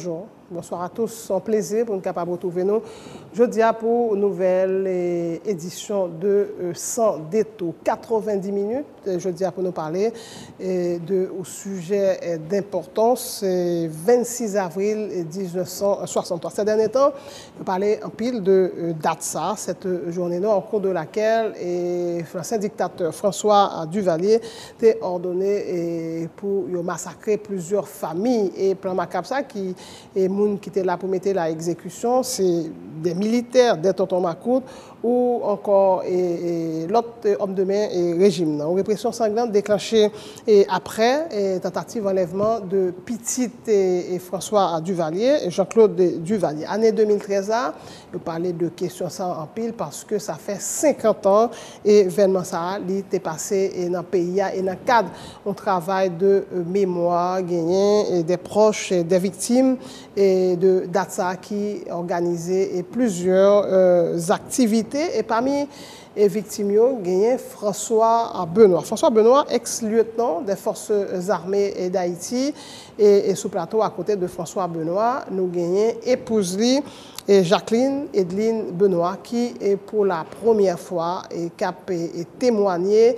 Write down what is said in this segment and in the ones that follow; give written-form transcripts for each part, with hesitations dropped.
bonjour. Bonsoir à tous. C'est un plaisir pour nous capables de retrouver nous. Jeudi pour une nouvelle édition de 100 détours, 90 minutes. Jeudi pour nous parler au sujet d'importance, 26 avril 1963. Ces derniers temps, nous parlons en pile de Datsa, cette journée-là, au cours de laquelle l'ancien dictateur François Duvalier a ordonné pour massacrer plusieurs familles. Et plan macabre ça qui est qui étaient là pour mettre la exécution, c'est des militaires des Tonton Macoute ou encore l'autre homme de main et régime. Une répression sanglante déclenchée après tentative d'enlèvement de Petite et François Duvalier et Jean-Claude Duvalier. Année 2013, je parlais de questions ça en pile parce que ça fait 50 ans et événement ça était passé dans le pays et dans le cadre d'un travail de mémoire gagné et des proches des victimes et de Datsa qui organisait plusieurs activités et parmi les victimes gagné François Benoît. François Benoît, ex-lieutenant des forces armées d'Haïti et sous plateau à côté de François Benoît, nous gagnons épouse et Jacqueline Edeline Benoît qui est pour la première fois et témoigné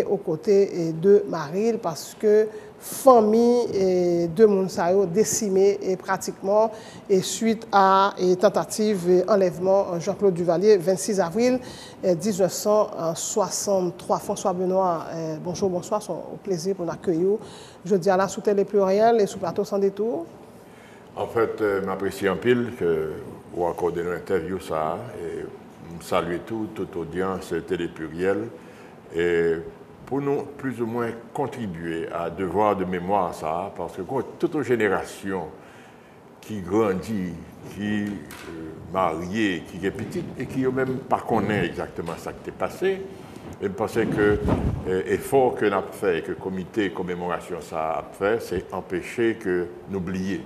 aux côtés de Maril parce que famille de Mounsayo décimée et pratiquement suite à une tentative d'enlèvement Jean-Claude Duvalier 26 avril 1963. François Benoît, bonjour, bonsoir, c'est un plaisir pour nous accueillir. Je dis à la sous Télé Pluriel et sous plateau sans détour. En fait, m'apprécie un pile que vous accordez une interview ça et saluer toute audience Télé Pluriel et pour nous plus ou moins contribuer à devoir de mémoire ça parce que toute une génération qui grandit, qui mariée, qui est petite et qui même pas connaît exactement ça qui est passé. Et je pensais que l'effort que nous avons fait, que le comité commémoration ça a fait, c'est empêcher que nous oublions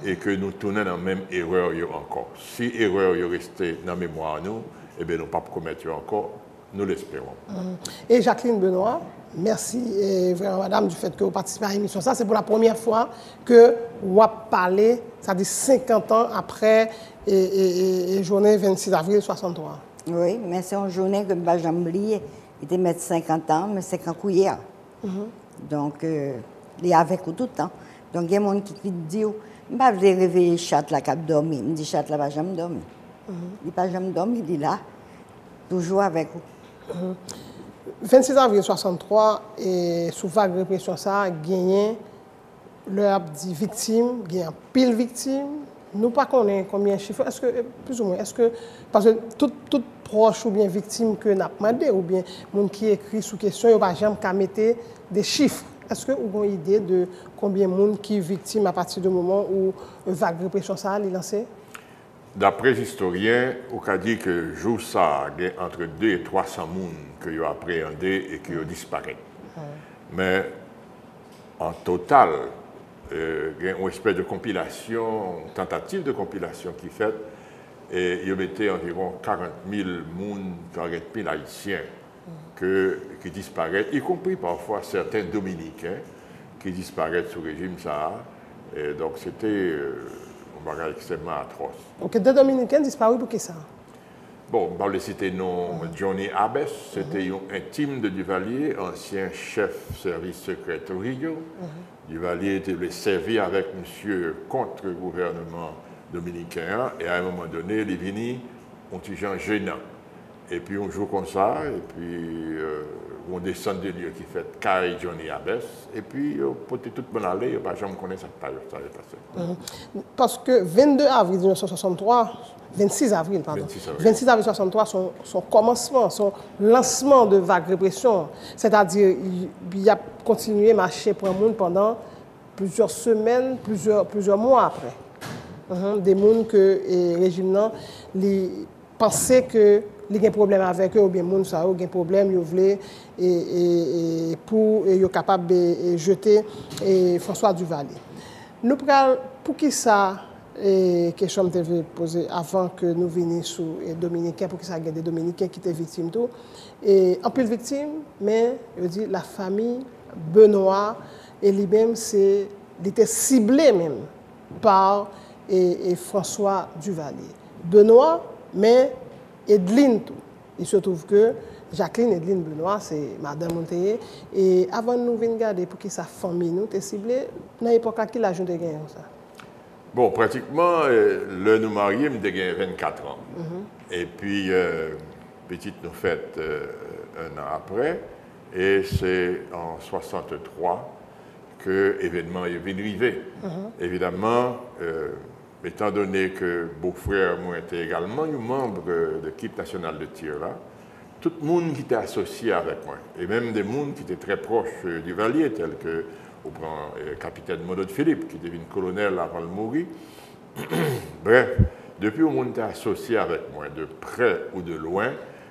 et que nous tournions dans la même erreur encore. Si l'erreur est restée dans la mémoire nous, eh bien, nous ne pouvons pas commettre encore, nous l'espérons. Et Jacqueline Benoît, merci vraiment madame du fait que vous participez à l'émission. Ça, c'est pour la première fois que vous avez parlé, ça dit 50 ans après journée 26 avril 63. Oui, mais c'est une journée que je ne vais jamais oublier. Il était mettre 50 ans, mais c'est quand hier. Donc, il est avec vous tout le temps. Donc, il y a des gens qui disent, je ne vais pas réveiller chat là qui dormi. Il me dit, chat là, va jamais dormir. Il ne va jamais dormir, il est là, toujours avec vous. 26 avril 63, et sous vague répression, ça a gagné leur dit victime, gagné pile victime. Nous ne connaissons pas combien de chiffres. Est-ce que, plus ou moins, est-ce que, parce que tout proche ou bien victime que nous avons demandé, ou bien monde qui écrit sous question, il ne va jamais mettre des chiffres. Est-ce que vous avez une idée de combien de monde qui est victime à partir du moment où vague répression ça a lancé? D'après les historiens, on a dit que jour ça, il y a entre 200 et 300 personnes qui ont appréhendé et qui ont disparu. Mais en total, il y a une espèce de compilation, une tentative de compilation qui est faite, et il y a environ 40 000 Haïtiens qui disparaissent, y compris parfois certains Dominicains qui disparaissent sous le régime Sahara. Et donc c'était un bagage extrêmement atroce. Donc deux Dominicains disparus pour qui ça? Bon, on va citer nom Johnny Abbess, c'était un intime de Duvalier, ancien chef service secret au Rio. Duvalier était servi avec monsieur contre le gouvernement dominicain et à un moment donné, il est venu un petit gens gênant. Et puis on joue comme ça, et puis on descend de lieu qui fait Kai Johnny Abbess, et puis pour tout le monde aller, il n'y a pas jamais connaître ça passé. Parce que 22 avril 1963, 26 avril, pardon. 26 avril 1963, son commencement, son lancement de vague répression, c'est-à-dire il a continué à marcher pour un monde pendant plusieurs semaines, plusieurs mois après. Des gens que le régime pensait que il y a un problème avec eux, ou bien les gens ont un problème, ils voulaient pour être capable de jeter François Duvalier. Nous pour qui ça question que je devais poser avant que nous venions sur les Dominicains, pour que ça y ait des Dominicains qui étaient victimes tout. Et en plus de victimes, mais je dis la famille Benoît et lui-même il était ciblé même par François Duvalier. Benoît, mais Edline tout. Il se trouve que Jacqueline Edline Benoît, c'est Madame Monteye. Et avant de nous venir regarder pour qui sa famille nous est ciblée, dans l'époque à qui la jeune gagné ça? Bon, pratiquement, le nous mariés, nous gagné 24 ans. Et puis, petite nous fête un an après. Et c'est en 63 que l'événement est venu arriver. Évidemment, étant donné que beau-frère moi était également un membre de l'équipe nationale de tir là, tout le monde qui était associé avec moi, et même des gens qui étaient très proches du Valier, tels que le capitaine Modot Philippe, qui devient colonel avant de mourir. Bref, depuis que le monde était associé avec moi, de près ou de loin,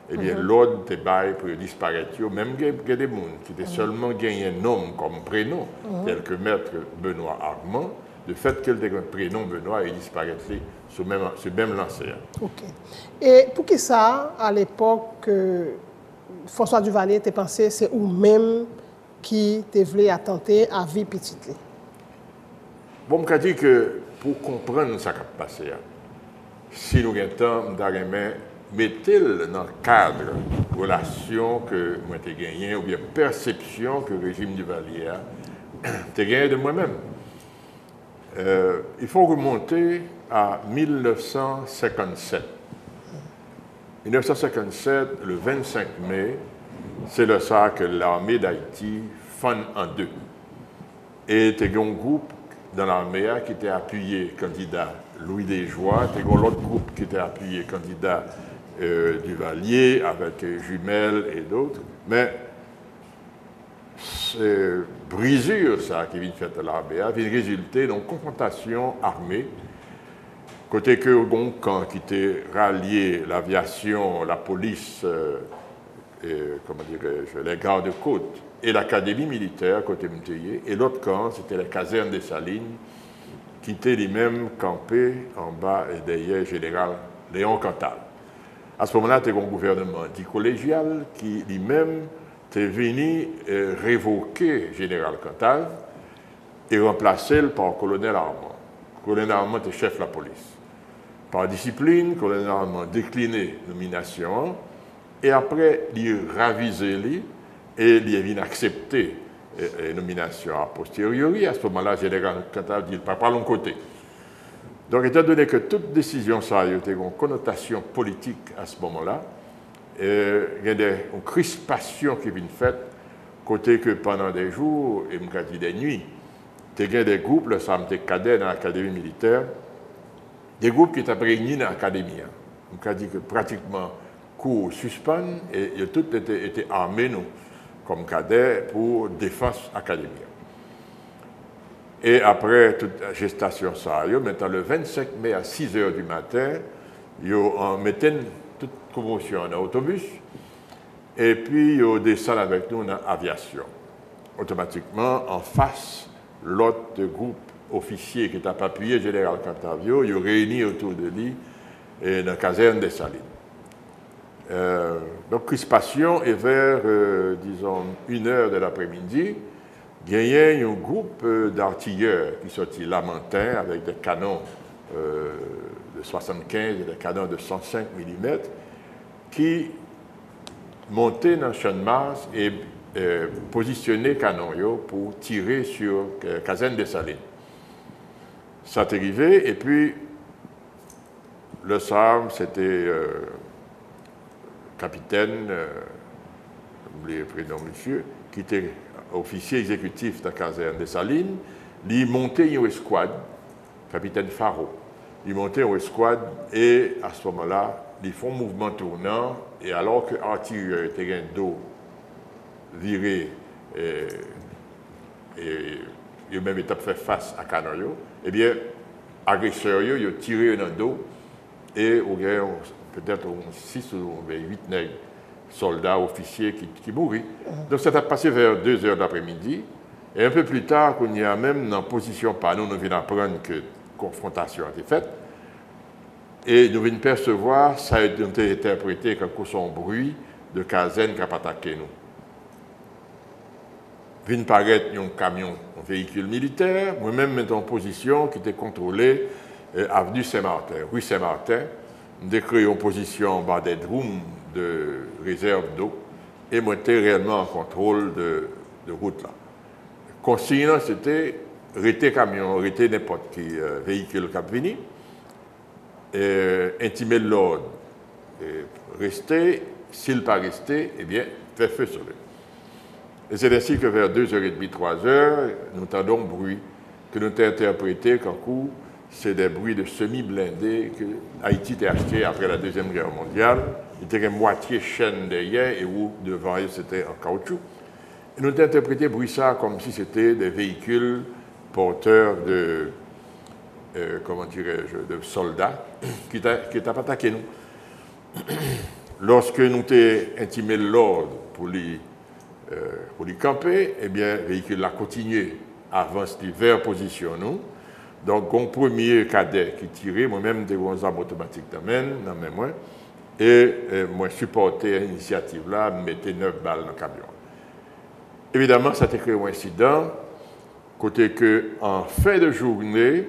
eh bien, l'ordre était bail pour disparaître. Même il y a des gens qui étaient seulement gagné un nom comme prénom, tel que Maître Benoît Armand. Le fait qu'il ait un prénom Benoît, il disparaîtrait sur même lancé. OK. Et pour qui ça, à l'époque, François Duvalier était pensé, c'est ou-même qui te voulait attenter à vie petite? Bon, je dis que pour comprendre ce qui a passé, si nous avons le temps, mettez-le dans le cadre de relation que moi j'ai gagné ou bien perception que le régime Duvalier a gagné de moi-même. Il faut remonter à 1957. 1957, le 25 mai, c'est le ça que l'armée d'Haïti fend en deux. Et il y a un groupe dans l'armée qui était appuyé candidat Louis Desjoie, il y a l'autre groupe qui était appuyé candidat Duvalier avec Jumel et d'autres. Mais c'est brisure ça qui vient de faire l'armée, vient résulter d'une confrontation armée. Côté que le camp qui était rallié l'aviation, la police, comment dirais-je, les gardes-côtes et l'académie militaire côté Monteye, et l'autre camp c'était la caserne des Salines qui était lui-même campé en bas et derrière général Léon Cantal. À ce moment-là, il y a un gouvernement dit collégial qui lui-même est venu révoquer général Cantal et remplacer le par colonel Armand. Le colonel Armand était chef de la police. Par discipline, le colonel Armand décliné la nomination et après, il ravisé et il est venu accepter la nomination a posteriori. À ce moment-là, général Cantal dit il ne part pas de l'autre côté. Donc, étant donné que toute décision ça a eu une connotation politique à ce moment-là, il y a une crispation qui vient faite, côté que pendant des jours, et me dit des nuits, il y a des groupes, le samedi cadet dans l'académie militaire, des groupes qui étaient réunis dans l'académie. On a dit que pratiquement cours suspendus et ils tous étaient armés, nous, comme cadets, pour défense académique. Et après toute la gestation, maintenant le 25 mai à 6 h du matin, ils mettaient toute commotion en autobus et puis ils descendent avec nous dans l'aviation. Automatiquement, en face, l'autre groupe officier qui était appuyé, général Cantavio, ils ont réuni autour de lui dans la caserne des Salines. Donc, crispation est vers, disons, 1 h de l'après-midi. Il y a un groupe d'artilleurs qui sortit Lamentin avec des canons de 75 et des canons de 105 mm qui montaient dans le champ de Mars et positionnaient les canons pour tirer sur la caserne des Salines. Ça est arrivé et puis le SAM, c'était capitaine, oublié le prénom monsieur, qui était officier exécutif de la caserne des Salines, il montait une escouade, capitaine Faro. Il montait une escouade et à ce moment-là, ils font mouvement tournant et alors que l'artillerie était un dos viré et il même été fait face à Canoyo, eh bien, agresseurs, ils ont tiré dans le dos et il y a peut-être 6 ou 8 nègres soldats, officiers qui mourent. Donc ça a passé vers 2 h de l'après-midi. Et un peu plus tard, qu'on y a même dans position par nous, nous venons apprendre que la confrontation a été faite. Et nous venons percevoir, ça a été interprété comme son bruit de caserne qui a attaqué nous. vient paraître un camion, un véhicule militaire, moi-même mettre en position qui était contrôlée avenue Saint-Martin, rue Saint-Martin, décrit une position en bas des rooms de réserve d'eau et moi j'étais réellement en contrôle de route là. Consigne, c'était arrêter camion, arrêter n'importe quel véhicule qui a venu, intimer l'ordre, rester, s'il pas resté, eh bien, faire feu sur lui. Et c'est ainsi que vers 2h30, 3h, nous entendons un bruit que nous avons interprété qu'en coup, c'est des bruits de semi-blindés que Haïti a acheté après la Deuxième Guerre mondiale. Il était une moitié chaîne derrière et où devant eux c'était en caoutchouc. Et nous avons interprété bruit ça comme si c'était des véhicules porteurs de, comment dirais-je, de soldats qui étaient attaqué nous. Lorsque nous avons intimé l'ordre pour les camper, eh bien, le véhicule a continué à avancer vers position nous. Donc, un premier cadet qui tirait, moi-même, des armes automatiques dans mes mains, et moi, supporté l'initiative là, mettais 9 balles dans le camion. Évidemment, ça a créé un incident, côté que, en fin de journée,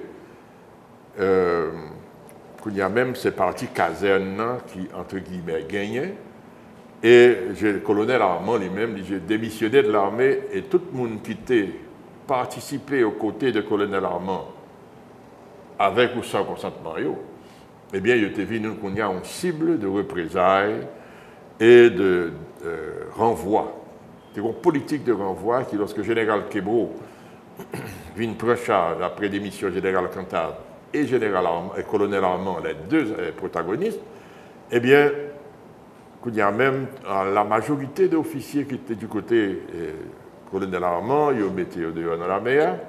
il y a même ces parties casernes qui, entre guillemets, gagnaient. Et le colonel Armand lui-même, j'ai démissionné de l'armée et tout le monde qui était participé aux côtés du colonel Armand, avec ou sans consentement, eh bien, il était venu qu'on y a une cible de représailles et de renvoi. C'est une politique de renvoi qui, lorsque le général Kébro vient prendre charge après démission général Cantal et colonel Armand, les deux protagonistes, eh bien, il y a même la majorité d'officiers qui étaient du côté colonel Armand, ils ont mis dehors dans la mer,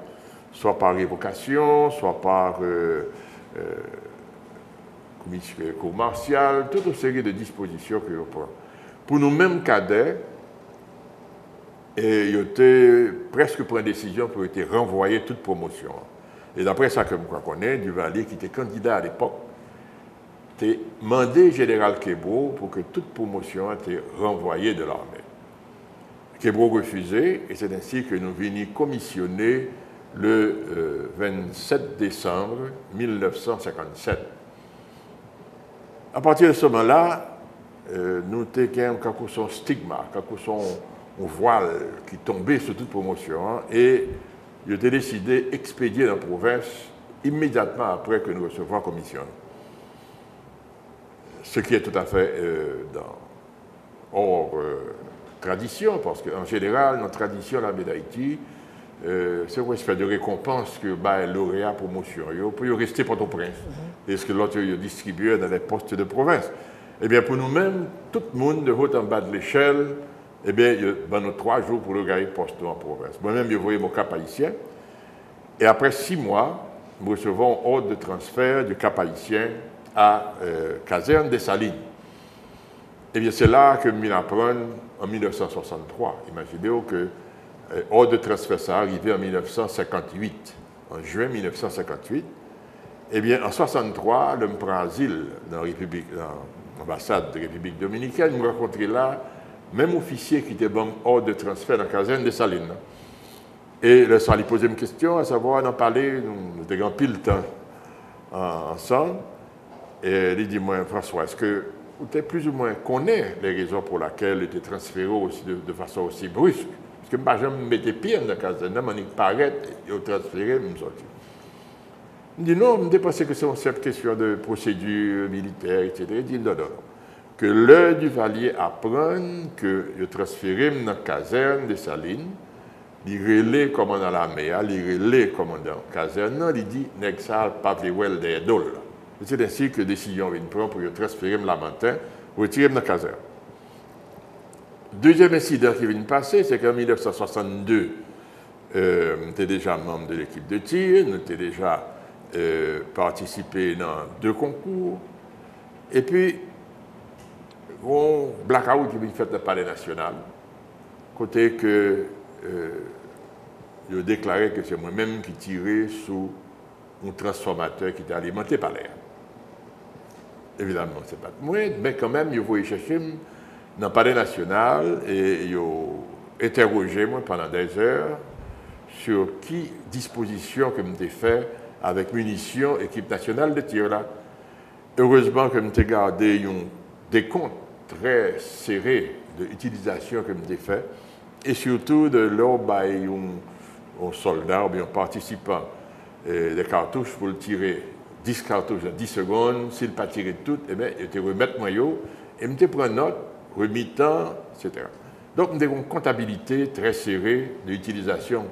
soit par révocation, soit par cours martial, toute une série de dispositions que vous prenez. Pour nous-mêmes cadets, ils étaient presque pour une décision pour être renvoyés toute promotion. Et d'après ça que je connais, Duvalier, qui était candidat à l'époque, a demandé général Kébro pour que toute promotion était renvoyée de l'armée. Kébro refusait, et c'est ainsi que nous venons commissionner le 27 décembre 1957. À partir de ce moment-là, nous avons son stigma, son voile qui tombait sur toute promotion, et il a décidé d'expédier dans la province immédiatement après que nous recevions la commission. Ce qui est tout à fait hors tradition, parce qu'en général, notre tradition, la d'Haïti, c'est une espèce de récompense que le lauréat promotion. Il peut rester Port-au-Prince, et ce que l'autre distribué dans les postes de province. Eh bien, pour nous-mêmes, tout le monde de haut en bas de l'échelle, eh bien, il y a 3 jours pour le gagner poste en province. Moi-même, je voyais mon cap haïtien, et après 6 mois, nous recevons ordre de transfert du cap haïtien à caserne des Salines. Eh bien, c'est là que nous apprenons en 1963. Imaginez-vous que ordre de transfert ça arrivé en 1958, en juin 1958. Eh bien, en 1963, je me prends asile dans l'ambassade de la République dominicaine. Je me rencontré là, même officier qui était bon ordre de transfert dans la caserne des Salines. Et là, ça lui posait une question, à savoir, d'en parler, nous avons pile de temps ensemble. Et il dit, moi, François, est-ce que vous plus ou moins connaît les raisons pour lesquelles il était transféré aussi de façon aussi brusque? Parce que moi, je me mettais pied dans la caserne, je me paraît, et au transféré, je me sortais. Il dit, non, je me pensé que c'est une simple question de procédure militaire, etc. Il dit, non, non, que l'heure du Valier apprend que il transféré dans la caserne des Salines, il relais le commandant l'armée, il relais le commandant caserne, il dit, n'est-ce pas des dollars. C'est ainsi que la décision vient prendre pour transférer la matin, pour retirer la caserne. Deuxième incident qui vient de passer, c'est qu'en 1962, nous étions déjà membre de l'équipe de tir, nous étions déjà participé dans 2 concours. Et puis, un blackout qui vient fait dans le Palais national, côté que il a déclaré que c'est moi-même qui tirais sous un transformateur qui était alimenté par l'air. Évidemment, ce n'est pas moi, mais quand même, il faut y chercher dans le Palais national et il interrogé moi pendant des heures sur qui disposition que je fait avec munitions, équipe nationale de tir là. Heureusement que je gardé des comptes très serrés de l'utilisation que je fait et surtout de leur aux soldats ou bien aux participants des cartouches pour le tirer 10 cartouches en 10 secondes. S'il pas tiré toutes, eh bien, il te remettre moyau et me prendre note, remittant, etc. Donc, nous avons une comptabilité très serrée de l'utilisation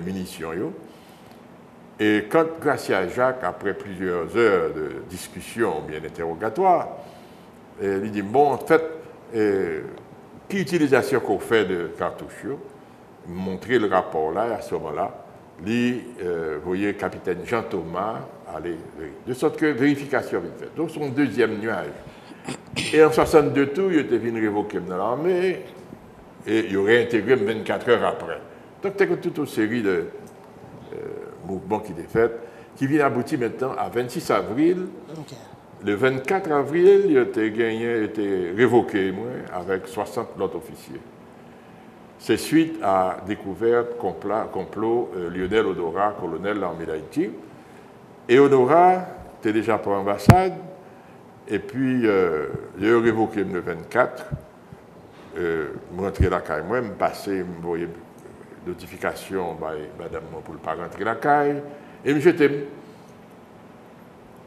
munitions. Et quand, grâce à Jacques, après plusieurs heures de discussion, bien d'interrogatoire, il dit, bon, en fait, quelle utilisation qu'on fait de cartouches, montrer le rapport là, et à ce moment-là, vous voyez, capitaine Jean Thomas, allez, de sorte que vérification est faite. Donc, son deuxième nuage. Et en 62 tours, il était venu révoquer dans l'armée, et il aurait intégré 24 heures après. Donc, il y a toute une série de mouvements qui étaient faits, qui viennent aboutir maintenant à 26 avril. Okay. Le 24 avril, il était révoqué, moi, avec 60 autres officiers. C'est suite à découverte complot Lionel Odora, colonel de l'armée d'Haïti. Et Odora était déjà pour l'ambassade, et puis il a révoqué le 24. Je rentrer la caille, moi, je passais, je voyais notification, madame, pour ne pas rentrer la caille, et je j'étais.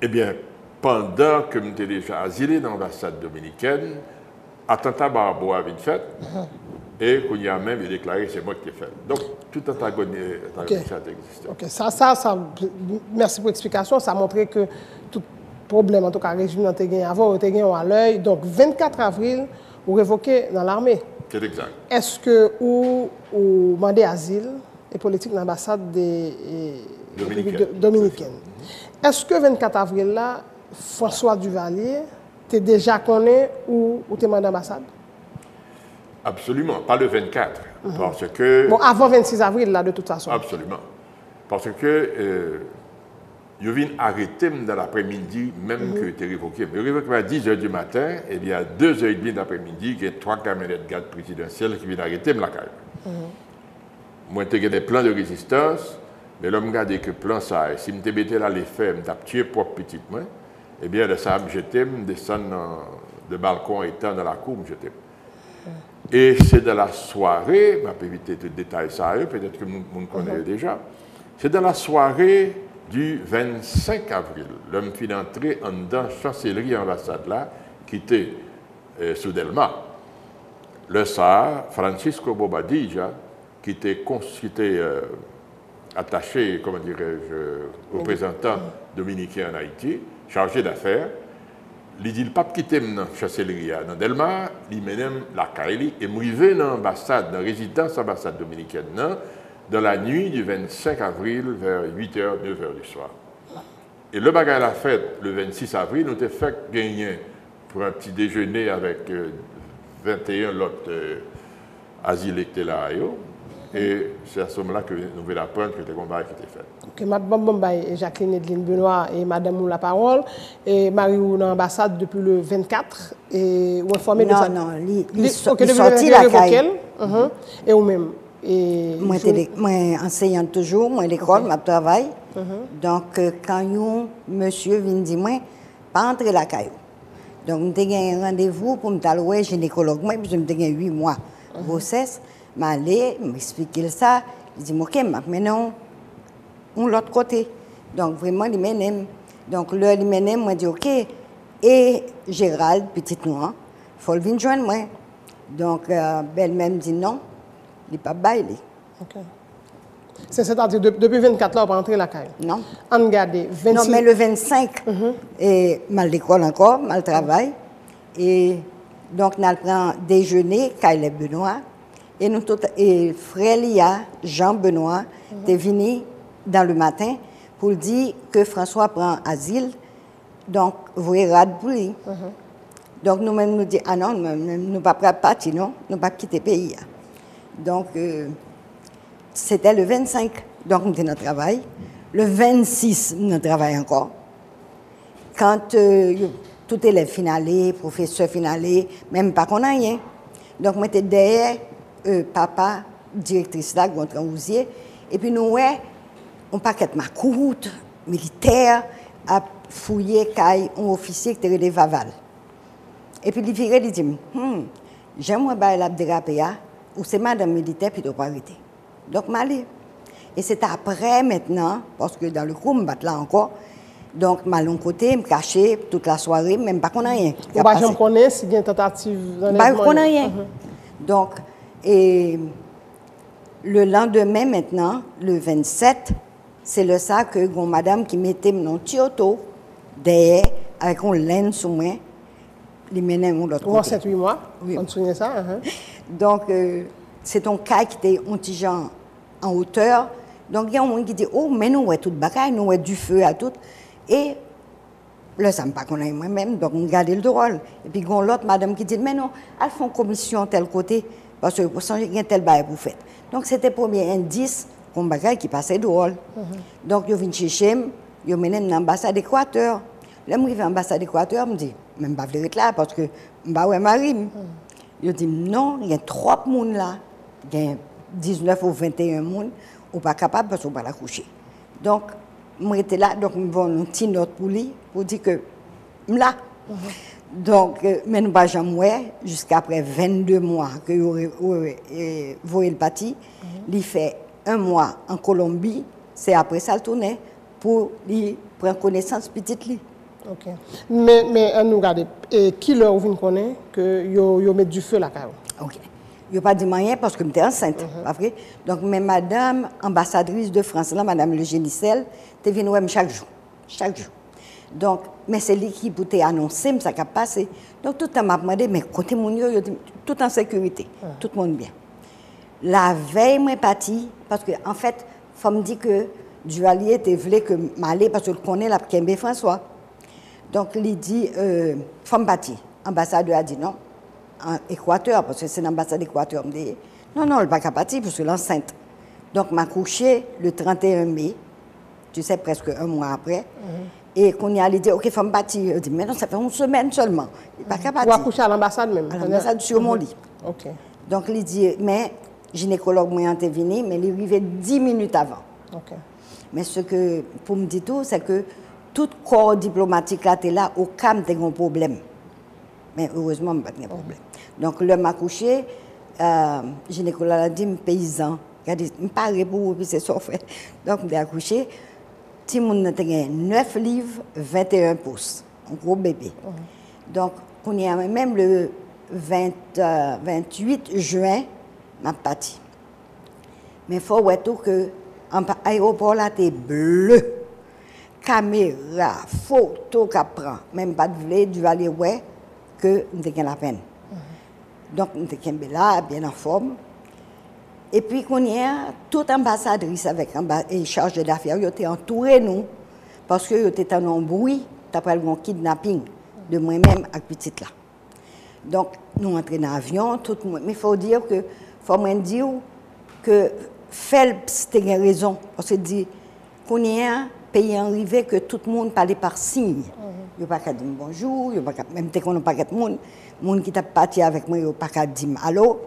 Eh bien, pendant que j'étais déjà asilé dans l'ambassade dominicaine, attentat Barbo avait été fait, et qu'on y a même déclaré c'est moi qui l'ai fait. Donc, tout antagonisme existait. Ok, ça, merci pour l'explication. Ça a montré que tout problème, en tout cas, régime n'a gagné avant, était gagné à l'œil. Donc, 24 avril, vous révoquez dans l'armée. C'est exact. Est-ce que vous demandez asile et politique dans l'ambassade dominicaine? Est-ce que 24 avril là, François Duvalier, tu es déjà connu ou tu es demandé d'ambassade? Absolument, pas le 24. Parce que... Bon, avant 26 avril, là, de toute façon. Absolument. Parce que je viens arrêter dans l'après-midi, même que tu es révoqué. Je révoqué à 10h du matin, et il y a 2h30 d'après-midi, il y a 3 camionnettes de garde présidentielle qui viennent arrêter la caille. Moi, j'ai des plans de résistance, mais l'homme regardait que plan ça. Si je mettais là les faits, je tué propre petite main, eh bien, de ça, je descends de balcon étant dans la cour, je jetais. Et c'est dans la soirée, je peux éviter tout le détail ça, peut-être que vous connaissez déjà, c'est dans la soirée du 25 avril, l'homme fit entrer en dedans chancellerie ambassade là, qui était sous Delma. Le SAR, Francisco Bobadilla, qui était attaché, comment dirais-je, représentant dominicain en Haïti, chargé d'affaires, il dit le pape qui était dans la chancellerie dans Delma, il mène la Kaili et m'arrive dans l'ambassade, dans la résidence ambassade dominicaine, dans la nuit du 25 avril vers 8h, 9h du soir. Et le bagage à la fête, le 26 avril, nous avons fait gagner pour un petit déjeuner avec 21 autres asilés qui étaient là. Et c'est à ce moment-là que nous voulons apprendre que les combats qui étaient faits. Ok, Mme Bombay et Jacqueline Edline Benoît et Mme la parole. Et Marie-Ou dans l'ambassade depuis le 24. Et vous informez de ça? Non, il est sorti la caille. Et vous-même? Moi, enseignante toujours, moi, à l'école, je travaille. Donc, quand un monsieur vient dire, moi, pas entrer la caille. Donc, j'ai un rendez-vous pour me aller gynécologue. Moi, je me 8 mois de grossesse. Je suis allé, m'expliquer ça. Je dis, ok, mais non, on l'autre côté. Donc, vraiment, il m'aime. Donc, là, il m'aime, moi, je dis, ok. Et Gérald, petite noire, il faut le venir joindre moi. Donc, belle-mère me dit non, il n'est pas bailé. Ok. C'est-à-dire, depuis 24 heures, on va entrer la caille? Non. On garde 26... Non, mais le 25, et mal l'école encore, mal travail. Et donc, on prend déjeuner, Kyle Benoît. Et nous et frère Lia, Jean Benoît, est venu dans le matin pour dire que François prend asile. Donc, vous êtes rad pour lui. Donc, nous-mêmes nous disons, ah non, nous ne sommes pas partis, non, nous ne sommes pas quitter le pays. Donc, c'était le 25, donc nous étions dans le travail. Le 26, nous travaillons encore. Quand tout élève finalé, professeur finalé, même pas qu'on a rien. Donc, moi, j'étais derrière papa, directrice là, Gontran Ouzier, et puis nous, on paquet macoute, militaire, à fouiller un officier qui était de Vaval. Et puis il virait, il dit, j'aimerais la déraper, ou c'est madame militaire, puis il doit pas arrêter. Donc, m'allais. Et c'est après, maintenant, parce que dans le coup, je me là encore, donc, je suis côté, je me cachais toute la soirée, même pas qu'on a rien. Je ne connais pas si il y a une tentative d'enlèvement. Qu'on a rien. Donc, et le lendemain, maintenant, le 27, c'est le ça que madame qui mettait mon petit auto derrière, avec une laine sous moi, il menait mon autre côté. 7-8 mois, oui. On se souvient ça. Donc, c'est ton cas qui était un petit genre en hauteur. Donc, il y a un monde qui dit, oh, mais nous, on a tout bagaille, nous, on a du feu à tout. Et là, ça ne me pas qu'on a moi-même, donc on garde le drôle. Et puis, il y a l'autre madame qui dit, mais non, elles font commission tel côté, parce que pour changer, il y a tel bail pour faire. Donc, c'était le premier indice qu'on bagaille qui passait drôle. Donc, ils viennent chercher, ils mené dans l'ambassade d'Équateur. Là, je suis à l'ambassade d'Équateur, je me dis, même pas de là, parce que je suis marié. Ils disent, non, il y a 3 personnes là, il y a 19 ou 21 personnes, on n'est pas capable parce qu'on ne peut pas la coucher. Donc, moi j'étais là, donc nous avons une petite note pour lui, pour dire que je suis là. Donc, mais nous ne pouvons jamais, jusqu'après 22 mois que vous voyez le parti, il fait 1 mois en Colombie, c'est après ça le tournait pour lui prendre connaissance petite lui. Ok. Mais nous regardons, qui leur vous connaît que vous mettez du feu là carreau? Ok. Je n'ai pas dit rien parce que j'étais enceinte. Pas vrai? Donc, mais madame ambassadrice de France, là, madame Le Génicel, tu venue voir chaque jour. Chaque jour. Donc, mais c'est lui qui peut annoncer, ça qui a passé. Donc, tout le temps m'a demandé, mais côté mon yo, tout en sécurité, tout le monde bien. La veille, moi, parti, parce que, en fait, il faut me dire que Duvalier était voulu que m'aller parce que je connais la Kembe François. Donc, il dit, faut me partir. L'ambassadeur a dit non. En Équateur, parce que c'est l'ambassade d'Équateur. Non, non, elle n'est pas partie parce que l'enceinte. Donc, m'a couché le 31 mai, tu sais, presque 1 mois après. Et qu'on y allait dire, OK, il faut me partir. Je dis, mais non, ça fait 1 semaine seulement. Il n'est pas parti. Vous accoucher à l'ambassade même? À l'ambassade sur mon lit. OK. Donc, il dit, mais gynécologue m'a intervenu, mais il est arrivé 10 minutes avant. OK. Mais ce que, pour me dire tout, c'est que tout corps diplomatique là, était là, au calme, tu as un problème. Mais heureusement, je n'ai pas de problème. Donc, l'homme a couché, gynécologue a dit, paysan. Il a dit, je ne parle pas pour vous, puis c'est ça fait. Donc, je l'ai accouché. Tout le monde a 9 livres, 21 pouces. Un gros bébé. Donc, on y a même le 28 juin, je suis parti. Mais il faut voir tout que l'aéroport là, c'est bleu. Caméra, photo qu'elle prend. Même pas de vlé, du aller ouais, que nous avons la peine. Donc, nous sommes là, bien en forme. Et puis, qu'on y a toute ambassadrice avec et chargée d'affaires, ils étaient entourés, nous, parce qu'ils étaient en bruit, d'après le kidnapping de moi-même avec petite là. Donc, nous entrons dans l'avion, tout le monde. Mais il faut dire que, Phelps a raison, parce qu'il dit qu'on y a un pays arrivé que tout le monde parlait par signe. Il n'y a pas qu'à dire bonjour, même si on n'a pas qu'à dire le monde qui t'a parti avec moi, il n'y a pas qu'à dire allô.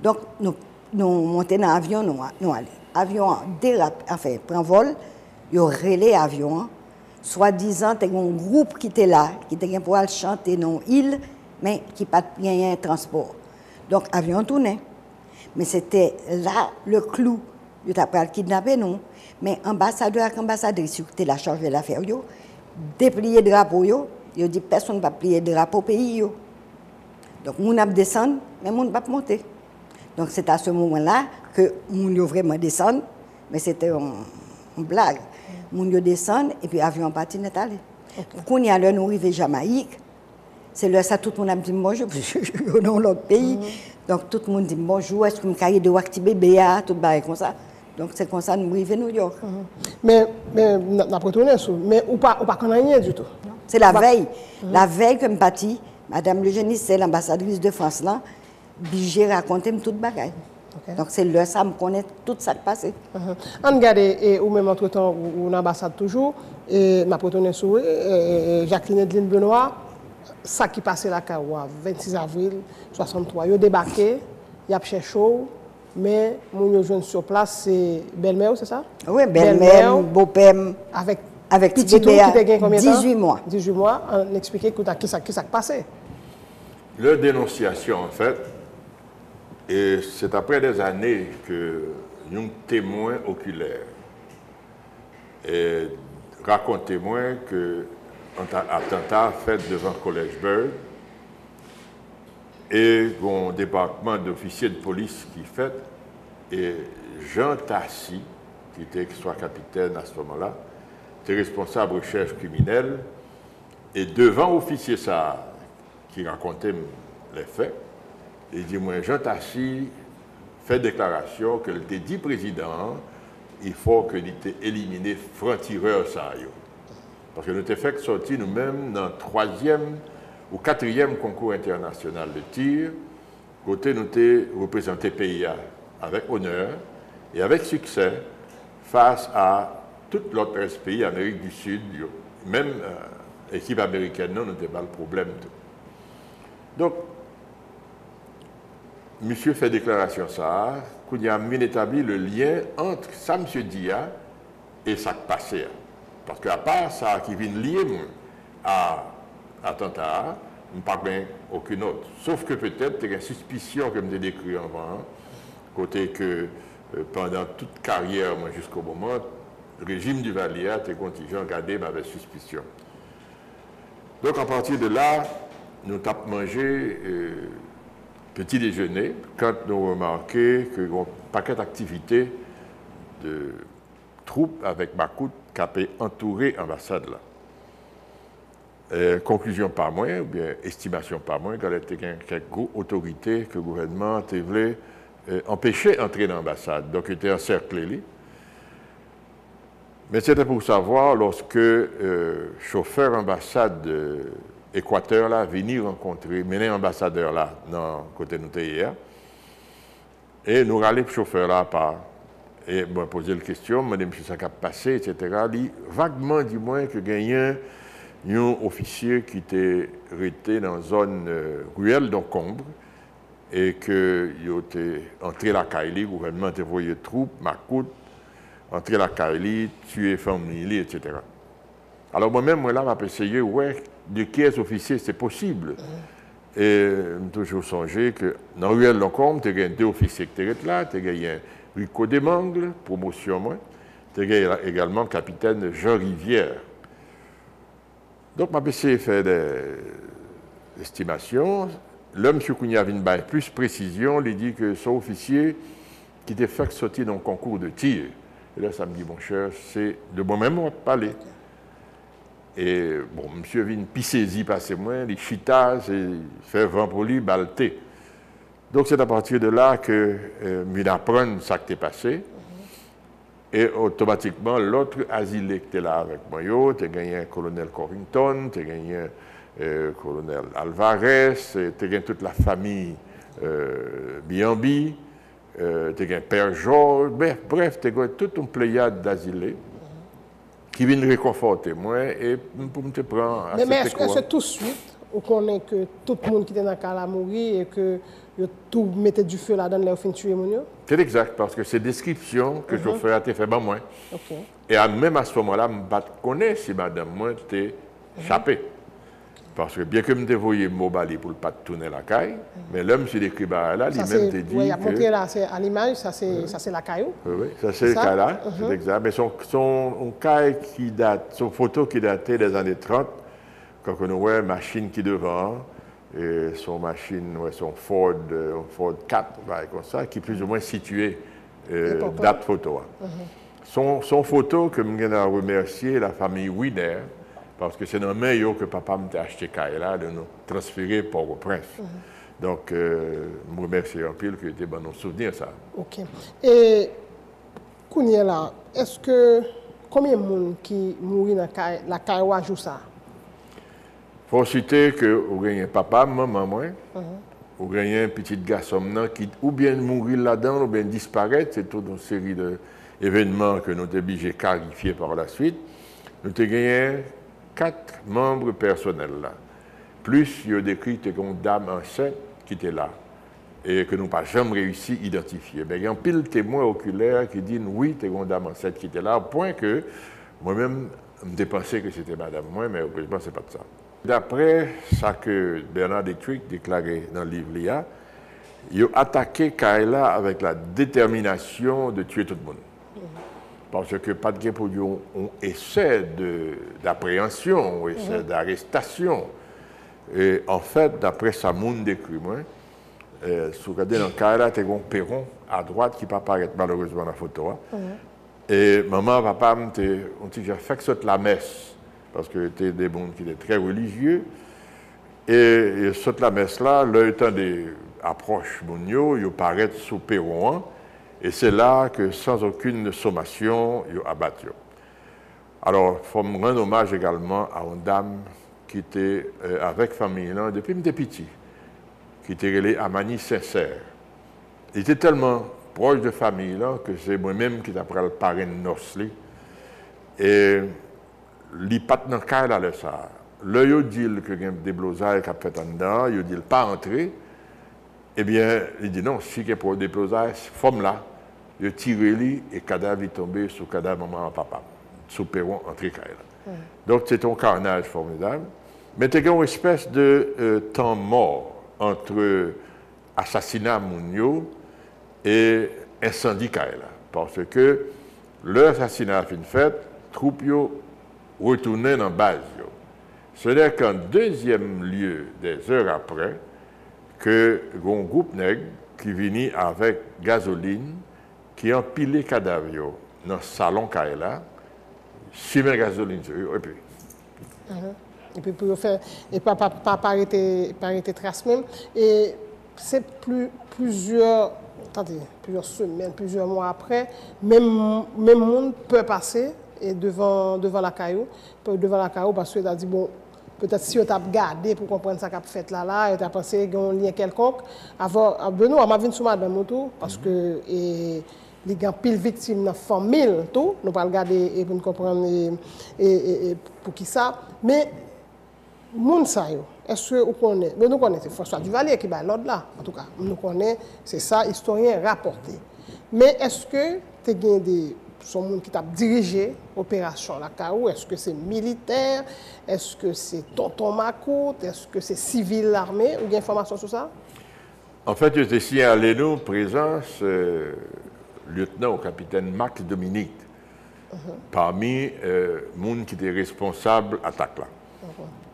Donc, nous montons dans l'avion, nous allons. L'avion dérape, enfin, prend vol, il y a relais l'avion. Soi-disant, il y a un groupe qui était là, qui était pour aller chanter dans l'île, mais qui n'a pas de transport. Donc, l'avion tournait. Mais c'était là le clou. Il n'a pas kidnappé, non. Mais ambassadeur et ambassadrice, qui était la charge de l'affaire, déplier le drapeau, il dit personne ne va plier le drapeau au pays. Donc, on a descendu, mais on ne va pas monter. Donc, c'est à ce moment-là que on a vraiment descendu, mais c'était une blague. On a descendu et puis l'avion parti n'est allé. Quand on y allait, nous arrivons à Jamaïque, c'est là ça tout le monde a dit bonjour, dans l'autre pays. Donc, tout le monde dit bonjour, est-ce que vous avez de activer BA, tout le comme ça. Donc, c'est comme ça que nous arrivons à New York. Mais, on a retourné sur, mais ou pas rien du tout. C'est la veille. La veille que je suis partie, Madame Le Génie, c'est l'ambassadrice de France là, j'ai raconté toute bagaille. Donc, c'est là ça me connaît tout ça qui passé. On regarde, ou même entre-temps, ou ambassade toujours, et ma retourné sur Jacqueline Edline Benoît, ça qui passait là, le 26 avril 63, ils ont débarqué il y a cherché, mais mon jeune sur place, c'est belle-mère, c'est ça? Oui, belle-mère, beau-père. Avec petit bébé qui était combien de temps? 18 mois. 18 mois, on expliquait qui ça passé. Leur dénonciation, en fait, et c'est après des années que un témoin oculaire raconte témoin que un attentat fait devant le Collège Bird et un département d'officiers de police qui fait, et Jean Tassi, qui était soit capitaine à ce moment-là, était responsable de recherche criminelle, et devant officier ça, qui racontait les faits, il dit, moi, Jean Tassi fait déclaration que le dit président, il faut qu'il ait éliminé franc-tireur ça. Parce que nous avons fait sortir nous-mêmes dans le 3e ou 4e concours international de tir, côté nous avons représenté le pays avec honneur et avec succès face à tout l'autre pays d'Amérique du Sud, même l'équipe américaine, nous n'avons pas le problème. Donc, monsieur fait déclaration ça, qu'il a bien établi le lien entre ça, monsieur Dia, et ça qui passait. Parce qu'à part ça qui vient lier à l'attentat, je ne parle bien aucune autre. Sauf que peut-être, il y a une suspicion, comme je l'ai décrit avant, côté que pendant toute carrière, moi jusqu'au moment, le régime du Valier, tes contingents gardés m'avaient suspicion. Donc à partir de là, nous avons mangé petit déjeuner quand nous avons remarqué qu'il y a un paquet d'activités de troupes avec Makout qui avaient entouré l'ambassade là. Conclusion par moi, ou bien estimation par moi, qu'il y avait quelques autorités que le gouvernement voulait empêcher d'entrer dans l'ambassade. Donc il était encerclé. Mais c'était pour savoir lorsque chauffeur ambassade Équateur là venir rencontrer, mener l'ambassadeur là dans côté nous hier, et nous râler chauffeur là par et moi poser la question, me dit monsieur ça a passé, etc. Il vaguement dit moins que gagnant un officier qui était resté dans une zone ruelle d'Encombre et qu'il était entré la Kaili, le gouvernement a envoyé troupes, Makout, entré la Kaili, tué famille, etc. Alors moi-même, moi là, j'ai essayé, ouais, de qui est officier, c'est possible. Et j'ai toujours songé que dans la ruelle d'Encombre, tu as 2 officiers qui étaient là, tu as Rico Desmangles, promotion moi, tu as également le capitaine Jean Rivière. Donc, je vais essayer de faire des estimations. L'homme sur Kounia vient plus précision, il dit que son officier qui était fait sortir dans le concours de tir. Et là, ça me dit, mon cher, c'est de moi-même, on va parler. Et bon, monsieur vient pisser passer moi, il chita, il fait vent pour lui, balté. Donc, c'est à partir de là que je apprends ce qui est passé. Et automatiquement, l'autre asilé qui était là avec moi, tu as gagné un colonel Corrington, tu as gagné un colonel Alvarez, tu as gagné toute la famille Biambi, tu as gagné Père Georges, bref, tu as gagné toute une pléiade d'asilés qui viennent réconforter moi et pour me prendre à mais est-ce que tout de suite, on connaît que tout le monde qui était dans le cas a mouru et que tout mettait du feu là-dedans, là, au fin de tuer mon yo? C'est exact, parce que c'est description que je fais à te faire moi. Okay. Et même à ce moment-là, je ne connais pas si madame moi t'es échappé. Parce que bien que je me voyais mobali pour ne pas tourner la caille, mais l'homme sur l'écrit là, lui-même te dit. Oui, il a montré là, c'est à l'image, ça c'est la caillou. Oui, ça c'est le cas là, c'est exact. Mais son caille qui date, son photo qui datait des années 30, quand on voit une machine qui est devant, et son machine, son Ford 4, comme ça, qui est plus ou moins situé date photo. Son photo que je vais remercier la famille Wiener, parce que c'est dans le meilleur que papa m'a acheté là de nous transférer pour au prince. Donc, je remercie un peu que c'était bon nos souvenirs ça. OK. Et Kounia là, est-ce que combien de monde qui mourit dans la caille joue ça? Il faut citer que vous avez un papa, maman, moi, vous avez un petit garçon qui ou bien mourir là-dedans ou bien disparaître. C'est toute une série d'événements que nous avons obligés de clarifier par la suite. Nous avons gagné 4 membres personnels là. Plus, il y a décrit une dame enceinte qui était là. et que nous n'avons pas jamais réussi à identifier. Mais il y a un pile témoin oculaire qui dit oui, tu es une dame enceinte qui était là, au point que moi-même, je pensais que c'était madame moi, mais heureusement, ce n'est pas de ça. D'après ce que Bernard Dietrich déclarait dans le livre Lia, il a attaqué Kaila avec la détermination de tuer tout le monde. Parce que pas de pour on essaie d'appréhension, on essaie d'arrestation. Et en fait, d'après sa monde décrit, si vous regardez dans le cas, il y a un perron à droite qui ne peut pas apparaître malheureusement dans la photo. Et maman, papa, on dit j'ai fait la messe, parce que c'était des gens qui étaient très religieux. Et cette la messe là, le temps des approches, ils apparaissent sous le perron. Et c'est là que, sans aucune sommation, ils ont abattu. Alors, il faut me rendre hommage également à une dame qui était avec famille là, depuis que j'étais petit, qui était relée à Mani Sincère. Il était tellement proche de famille là, que c'est moi-même qui ai pris le parrain de noces. Et il pas dans le cas là, ça. Là, il dit que y a des blosailles qui ont fait en dedans, il dit pas entrer. Eh bien, il dit non, si il y a pour des blosailles, forme là. Il a tiré lui et le cadavre est tombé sur le cadavre de maman et papa, sous le perron entre les Donc c'est un carnage formidable. Mais il y a une espèce de temps mort entre assassinat Mounio et incendie Kaila. Parce que l'assassinat a fait, les troupes retournaient dans la base. Ce n'est qu'en deuxième lieu, des heures après, que un groupe nègre qui venait avec gasoline, qui empilé les cadavres dans le salon Kaila, chimé gasoline et puis. Et puis pour faire, et pas arrêter trace même. Et c'est plusieurs semaines, plusieurs mois après, même monde peut passer et devant la caillou, parce qu'il a dit bon. Peut-être si on t'a regardé pour comprendre ça qu'a fait là, on t'a pensé qu'il y a un lien quelconque. Avant, Benoît, m'a vu sur madame Moto, parce que les gens pile victimes dans la famille, tout. Nous pas regarder pour nous comprendre et pour qui ça. Mais, moun sa yo, est-ce que vous connaissez, nous connaissons François Duvalier qui est l'ordre là, en tout cas, nous connaissons, c'est ça, historien rapporté. Mais est-ce que tu as des son monde qui t'a dirigé l'opération la CAO, est-ce que c'est militaire, est-ce que c'est tonton Macoute, est-ce que c'est civil l'armée, ou bien information sur ça? En fait, je suis allé nous présence lieutenant au capitaine Max Dominique, parmi les gens qui étaient responsables de l'attaque là.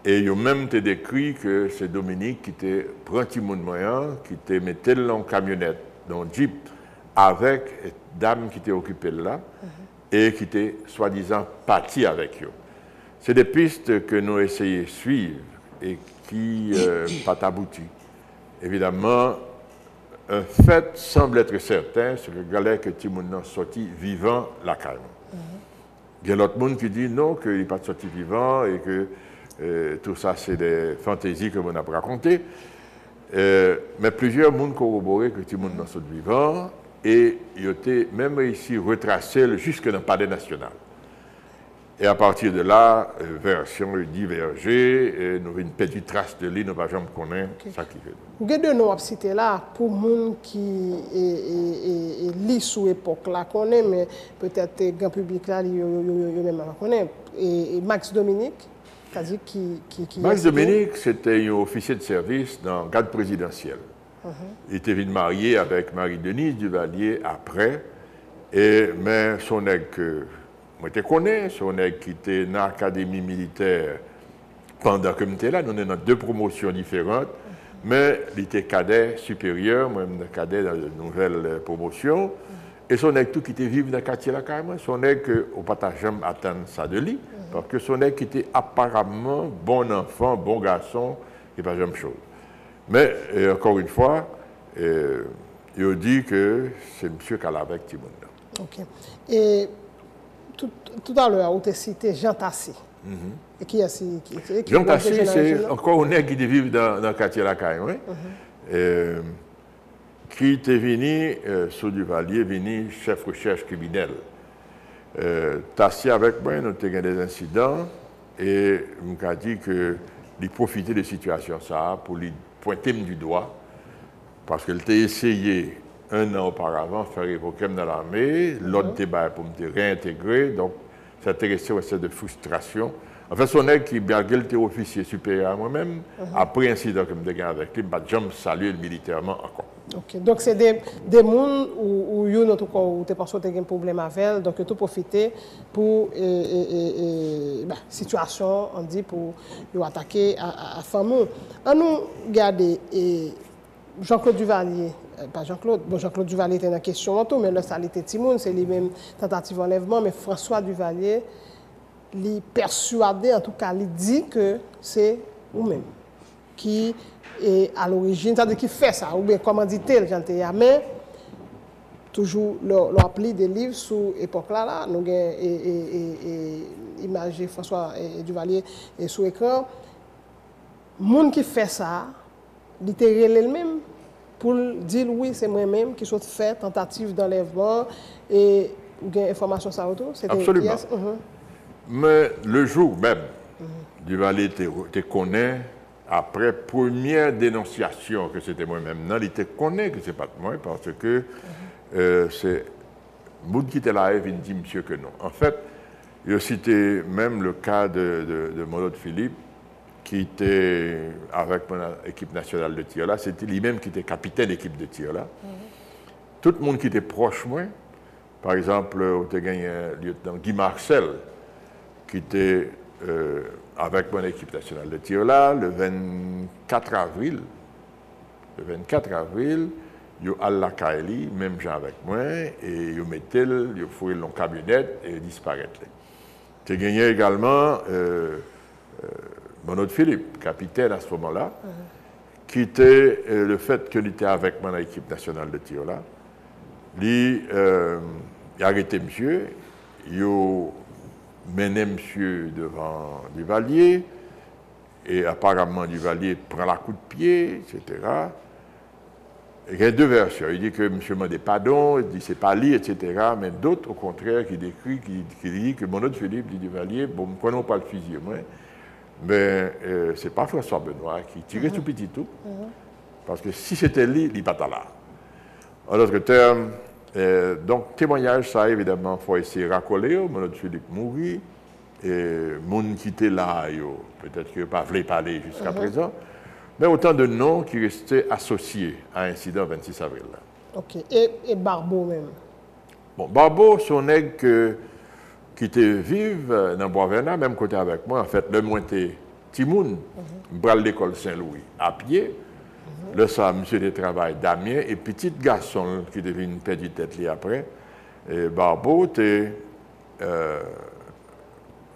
Et il a même été décrit que c'est Dominique qui était pris un petit monde moyen, qui était mis en camionnette, dans le jeep, avec dame qui était occupée là et qui était soi-disant partie avec eux. C'est des pistes que nous essayons de suivre et qui n'ont pas abouti. Évidemment, un fait semble être certain, c'est que galère que tout le monde est sorti vivant la calme. Il y a l'autre monde qui dit non, qu'il n'est pas sorti vivant et que tout ça c'est des fantaisies que l'on a racontées. Mais plusieurs monde corroboré que tout le monde est sorti vivant. Et il a même réussi à retracer jusque dans le palais national. Et à partir de là, version divergée, nous avons une petite trace de lui, nous ne pouvons jamais connaître ça qui fait. Vous avez deux noms à citer là, pour les gens qui lit sous l'époque là, connaît, mais peut-être le grand public là, il même connaît. Et Max Dominique, c'est-à-dire qui Max Dominique, c'était un officier de service dans le garde présidentiel. Il était venu marié avec Marie-Denise Duvalier après, mais son nègre que moi je connais, son nègre qui était dans l'académie militaire pendant que j'étais là, nous avons deux promotions différentes, mais il était cadet supérieur, moi-même cadet dans une nouvelle promotion, et son nègre tout qui était vivre dans le quartier là carrément, son nègre qu'on ne peut jamais attendre ça de lui, parce que son nègre qui était apparemment bon enfant, bon garçon, et pas jamais chose. Mais, encore une fois, il a dit que c'est monsieur qui allait avec Timoun. OK. Et tout à l'heure, vous avez cité Jean Tassé. Et qui est Jean Tassé, c'est encore un nègre qui vit dans le quartier La Caille, qui était venu, sous Duvalier, venu chef recherche criminelle. Tassé avec moi, nous avons eu des incidents et il m'a dit qu'il profitait de la situation ça pour lui pointer du doigt parce qu'elle t'a essayé un an auparavant faire évoquer dans l'armée, l'autre débat pour me réintégrer, donc ça intéressait aussi de frustration. En fait, son aide qui, bien qu'elle était officier supérieur à moi-même, après incident que je me avec lui, je n'ai jamais salué militairement encore. Ok, donc c'est des gens où vous avez pensé que vous un problème avec elle, donc tout profiter pour la situation, on dit, pour attaquer à la femme. On nous regarde Jean-Claude Duvalier, pas Jean-Claude, bon Jean-Claude Duvalier était dans la question, mais là, ça était Timoun, c'est lui-même tentative d'enlèvement, mais François Duvalier, il persuadé, en tout cas, il dit que c'est vous-même qui est à l'origine, c'est-à-dire qui fait ça, ou bien comment dit-il, mais toujours l'appli des livres sous l'époque là, nous avons imagé François Duvalier sous l'écran. Le monde qui fait ça, littéralement lui-même, pour dire oui, c'est moi-même qui suis fait tentative d'enlèvement et vous avez information ça autour. Absolument. Yes? Mais le jour même, Duvalier te connaît. Après première dénonciation que c'était moi-même, non, il te connaît que ce n'est pas moi parce que c'est Moud qui était là et il dit monsieur que non. En fait, il a cité même le cas de Monod Philippe qui était avec mon équipe nationale de tir là, c'était lui-même qui était capitaine de l'équipe de tir là. Tout le monde qui était proche moi, par exemple, on a gagné un lieutenant Guy Marcel qui était avec mon équipe nationale de tir là, le 24 avril, il y a la Kaili, même gens avec moi, et il mettait, il fouillé dans camionnette et il disparaît. J'ai gagné également mon autre Philippe, capitaine à ce moment-là, qui était le fait qu'il était avec mon équipe nationale de tir là. Il a arrêté monsieur, il a mené monsieur devant Duvalier, et apparemment Duvalier prend la coup de pied, etc. Il y a deux versions. Il dit que monsieur m'a dit pardon, il dit c'est pas lui, etc. Mais d'autres, au contraire, qui décrit, qui dit que mon autre Philippe dit Duvalier, bon, ne prenons pas le fusil, moi, mais c'est pas François Benoît qui tirait tout petit tout, parce que si c'était lui, il n'est pas là. En d'autres termes, donc, témoignage, ça, évidemment, il faut essayer de racoler, mon autre Philippe mourit, et moun qui était là, peut-être qu'il n'a pas voulu parler jusqu'à présent, mais autant de noms qui restaient associés à l'incident 26 avril. Là. Ok, et Barbeau même? Bon, Barbeau, son aigle qui était vive dans Boisverna, même côté avec moi, en fait, le moins était Timoun, bral l'école Saint-Louis, à pied. Le ça, monsieur de travail, Damien, et petit garçon qui devient une petite tête après. Et Barbeau était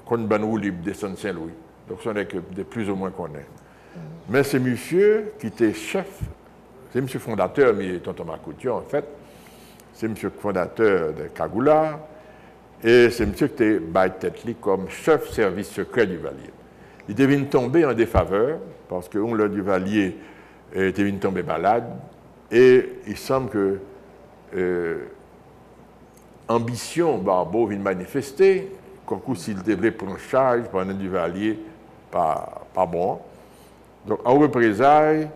comme ban roue libre de Saint-Louis. Donc, ce n'est que de plus ou moins qu'on est. Mais c'est monsieur qui était chef, c'est monsieur fondateur, mais tonton Macoutian, en fait. C'est monsieur fondateur de Kagoula, et c'est monsieur qui était bail tête comme chef service secret du Valier. Il devait tomber en défaveur, parce que le Duvalier était venu tomber malade, et il semble que ambition Barbeau vient manifester, comme s'il devait prendre charge pendant Duvalier, pas bon. Donc en représailles,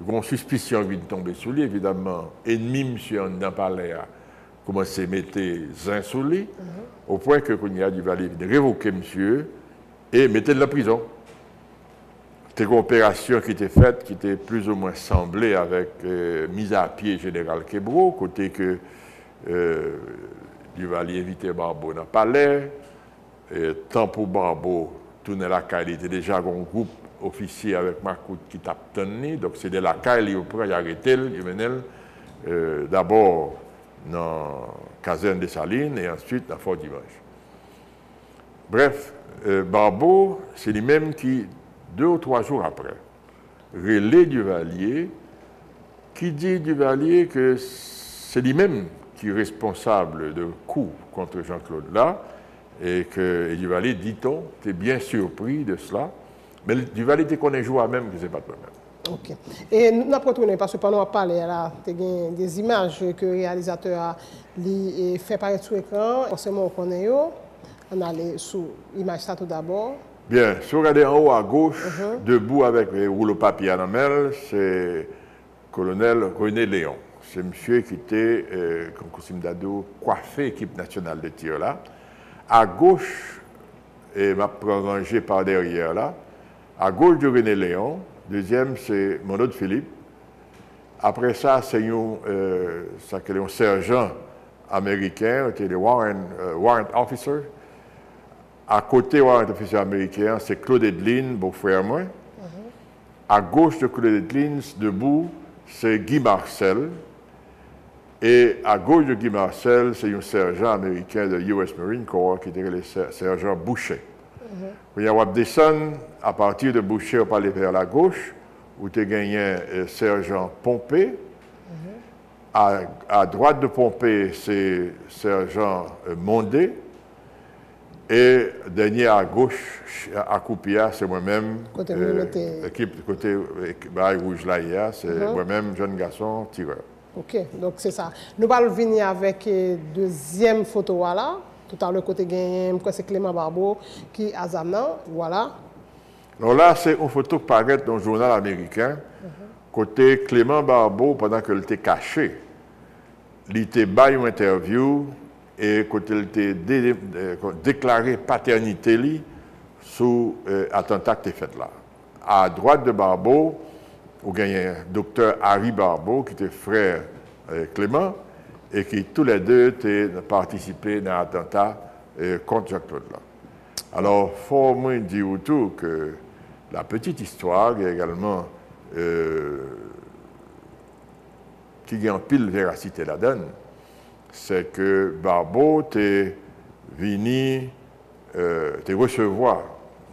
une suspicion vient de tomber sous lui, évidemment, ennemi monsieur dans le palais a commencé à mettre zin sous lui, au point que quand il y a Duvalier vient révoquer monsieur et mettre de la prison. C'était une opération qui était faite, qui était plus ou moins semblée avec mise à pied général Kebro, côté que Duvalier invitait Barbeau dans le palais, et tant pour Barbeau, tourner la caille, il était déjà un groupe officier avec Macoute qui tape tenu, donc c'est de la caille, il a arrêté, il venait d'abord dans la caserne de Salines et ensuite dans Fort Dimanche. Bref, Barbeau, c'est lui-même qui, 2 ou 3 jours après, relais Duvalier, qui dit Duvalier que c'est lui-même qui est responsable de coup contre Jean-Claude là, et que Duvalier, dit-on, était bien surpris de cela, mais Duvalier te connaît jour même que ce n'est pas toi-même. Ok. Et nous avons retourné, parce que pendant qu'on parlé, il y a des images que le réalisateur a fait paraître sur l'écran, forcément on connaît, on allait sur l'image ça tout d'abord. Bien, si vous regardez en haut à gauche, debout avec le rouleau papier à la main, c'est colonel René Léon. C'est monsieur qui était, comme Kousim Dado, coiffé équipe nationale de tir là. À gauche, et m'a rangé par derrière là, à gauche de René Léon, deuxième c'est mon autre Philippe. Après ça, c'est un sergent américain, c'était le warrant officer. À côté warrant officer américain, c'est Claude Edlin, beau-frère moi. À gauche de Claude Edlin, debout, c'est Guy Marcel. Et à gauche de Guy Marcel, c'est un sergent américain de US Marine Corps qui était le sergent Boucher. Il y a descendre à partir de Boucher, on peut aller vers la gauche, où tu as gagné sergent Pompé. À droite de Pompé, c'est sergent Mondé. Et dernier à gauche, à Coupia, c'est moi-même. Côté équipe côté rouge là, c'est moi-même, jeune garçon, tireur. OK, donc c'est ça. Nous allons venir avec deuxième photo, voilà. Tout à l'heure, côté gagnant, c'est Clément Barbeau qui a Zamnan, voilà. Alors là, c'est une photo qui paraît dans le journal américain. Côté Clément Barbeau, pendant qu'il était caché, il était bas une interview et quand il était déclaré paternité sous attentat qui était fait là. À droite de Barbeau, vous avez un docteur Harry Barbeau, qui était frère Clément, et qui tous les deux ont participé dans l'attentat contre Jacques-Claude. Alors, il faut moins dire autour que la petite histoire est également qui a en pile véracité la donne, c'est que Barbeau est venu recevoir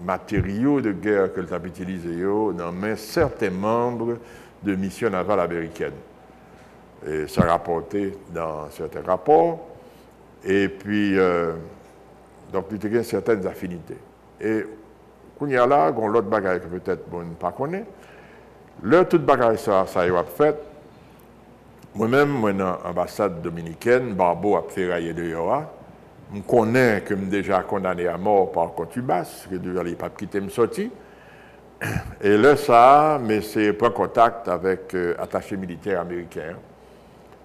matériaux de guerre que l'on a utilisés dans certains membres de missions navales américaines. Et ça rapporté dans certains rapports. Et puis, donc, il y a certaines affinités. Et quand il y a là, il y a l'autre bagaille que peut-être on ne pas connaît. Là, toute bagaille ça a fait. Moi-même, dans l'ambassade dominicaine, Barbeau a ferraillé de Yoa. Je connais que je suis déjà condamné à mort par Contubas, que je n'ai pas quitté me sortir. Et là, ça, mais c'est prendre contact avec attaché militaire américain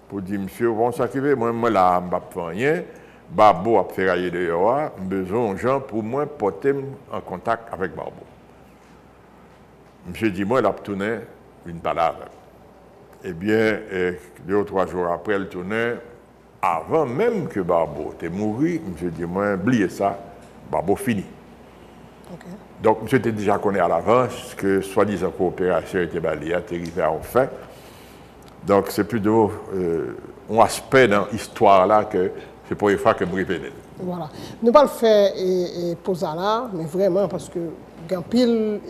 pour dire, monsieur, bon, ça qui veut, moi, là, je ne peux pas rien. Barbeau a ferraillé de Yoa, j'ai besoin de gens pour moi porter en contact avec Barbeau. Monsieur dit, moi, il a tourné une parole. Eh bien, 2 ou 3 jours après le tournée, avant même que Barbeau était mort, je dis, moi, oubliez ça, Barbeau fini. Okay. Donc, je était déjà connu à l'avance que soi-disant coopération était balayée, arrivée à en fait. Donc, c'est plutôt un aspect dans l'histoire là que c'est pour une fois que je me révèle. Voilà. Nous ne pas le faire et poser là, mais vraiment parce que il y a pile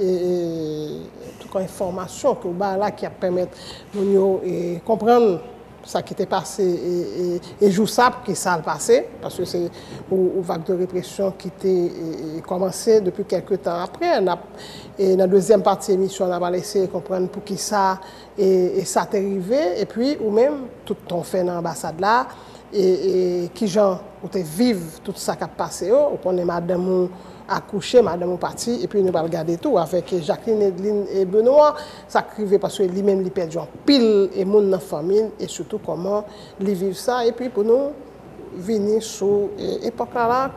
toute information que là qui permet de comprendre ce qui était passé et joue ça qui ça le passé parce que c'est une vague de répression qui était commencé depuis quelques temps après. Et dans la deuxième partie de l'émission, on a laissé comprendre pour qui ça et ça est arrivé et puis ou même tout ton fait dans l'ambassade là et qui gens ou te vivent tout ça qui a passé ou qu'on est madame accouché, madame partie, et puis nous allons regarder tout avec Jacqueline, Edline et Benoît. Ça arrive parce que lui-même, il perd pile et monde dans la famille, et surtout comment ils vivent ça. Et puis pour nous, venir sur l'époque là,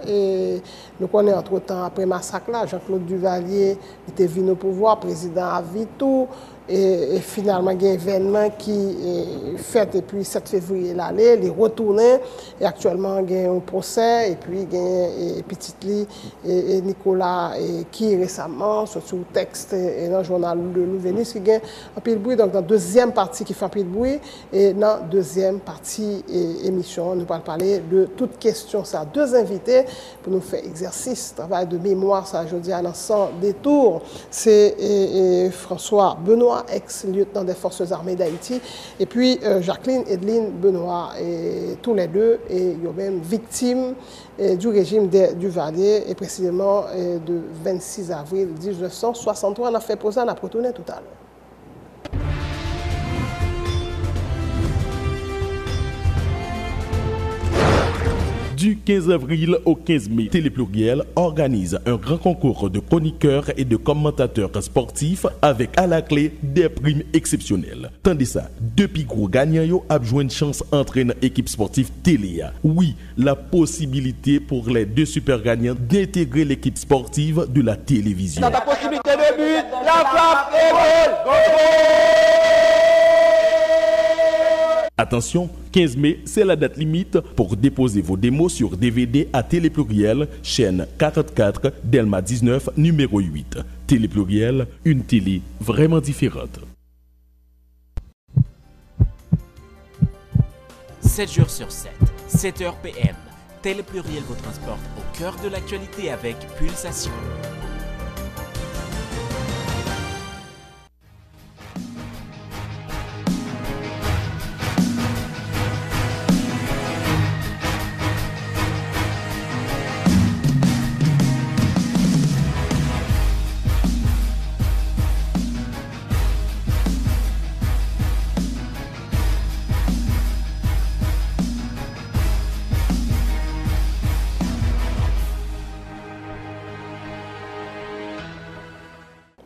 et nous connaissons entre-temps, après le massacre là, Jean-Claude Duvalier était venu au pouvoir, président à Vitou. Et finalement, il y a un événement qui est fait depuis 7 février l'année, il est retourné. Et actuellement, il y a un procès. Et puis, il y a un petit lit et Nicolas qui récemment, sur le texte et dans le journal de Louvenis, qui a un peu de bruit. Donc, dans la deuxième partie qui fait un peu de bruit, et dans la deuxième partie émission, nous allons parler de toutes questions. Ça a 2 invités pour nous faire exercice, travail de mémoire, ça, je dis à l'ensemble des tours. C'est François Benoît, ex-lieutenant des Forces armées d'Haïti, et puis Jacqueline, Edline, Benoît, et tous les deux, et ils sont même victimes du régime du Duvalier, et précisément de 26 avril 1963. On a fait poser, on a retourné tout à l'heure. Du 15 avril au 15 mai, Télépluriel organise un grand concours de chroniqueurs et de commentateurs sportifs avec à la clé des primes exceptionnelles. Tandis ça, depuis gros gagnants a joué une chance entraînant équipe sportive télé. Oui, la possibilité pour les deux super gagnants d'intégrer l'équipe sportive de la télévision. Dans la possibilité de but, la frappe et goal. Attention, 15 mai, c'est la date limite pour déposer vos démos sur DVD à Télépluriel, chaîne 44, Delma 19, numéro 8. Télépluriel, une télé vraiment différente. 7 jours sur 7, 7h PM. Télépluriel vous transporte au cœur de l'actualité avec Pulsation.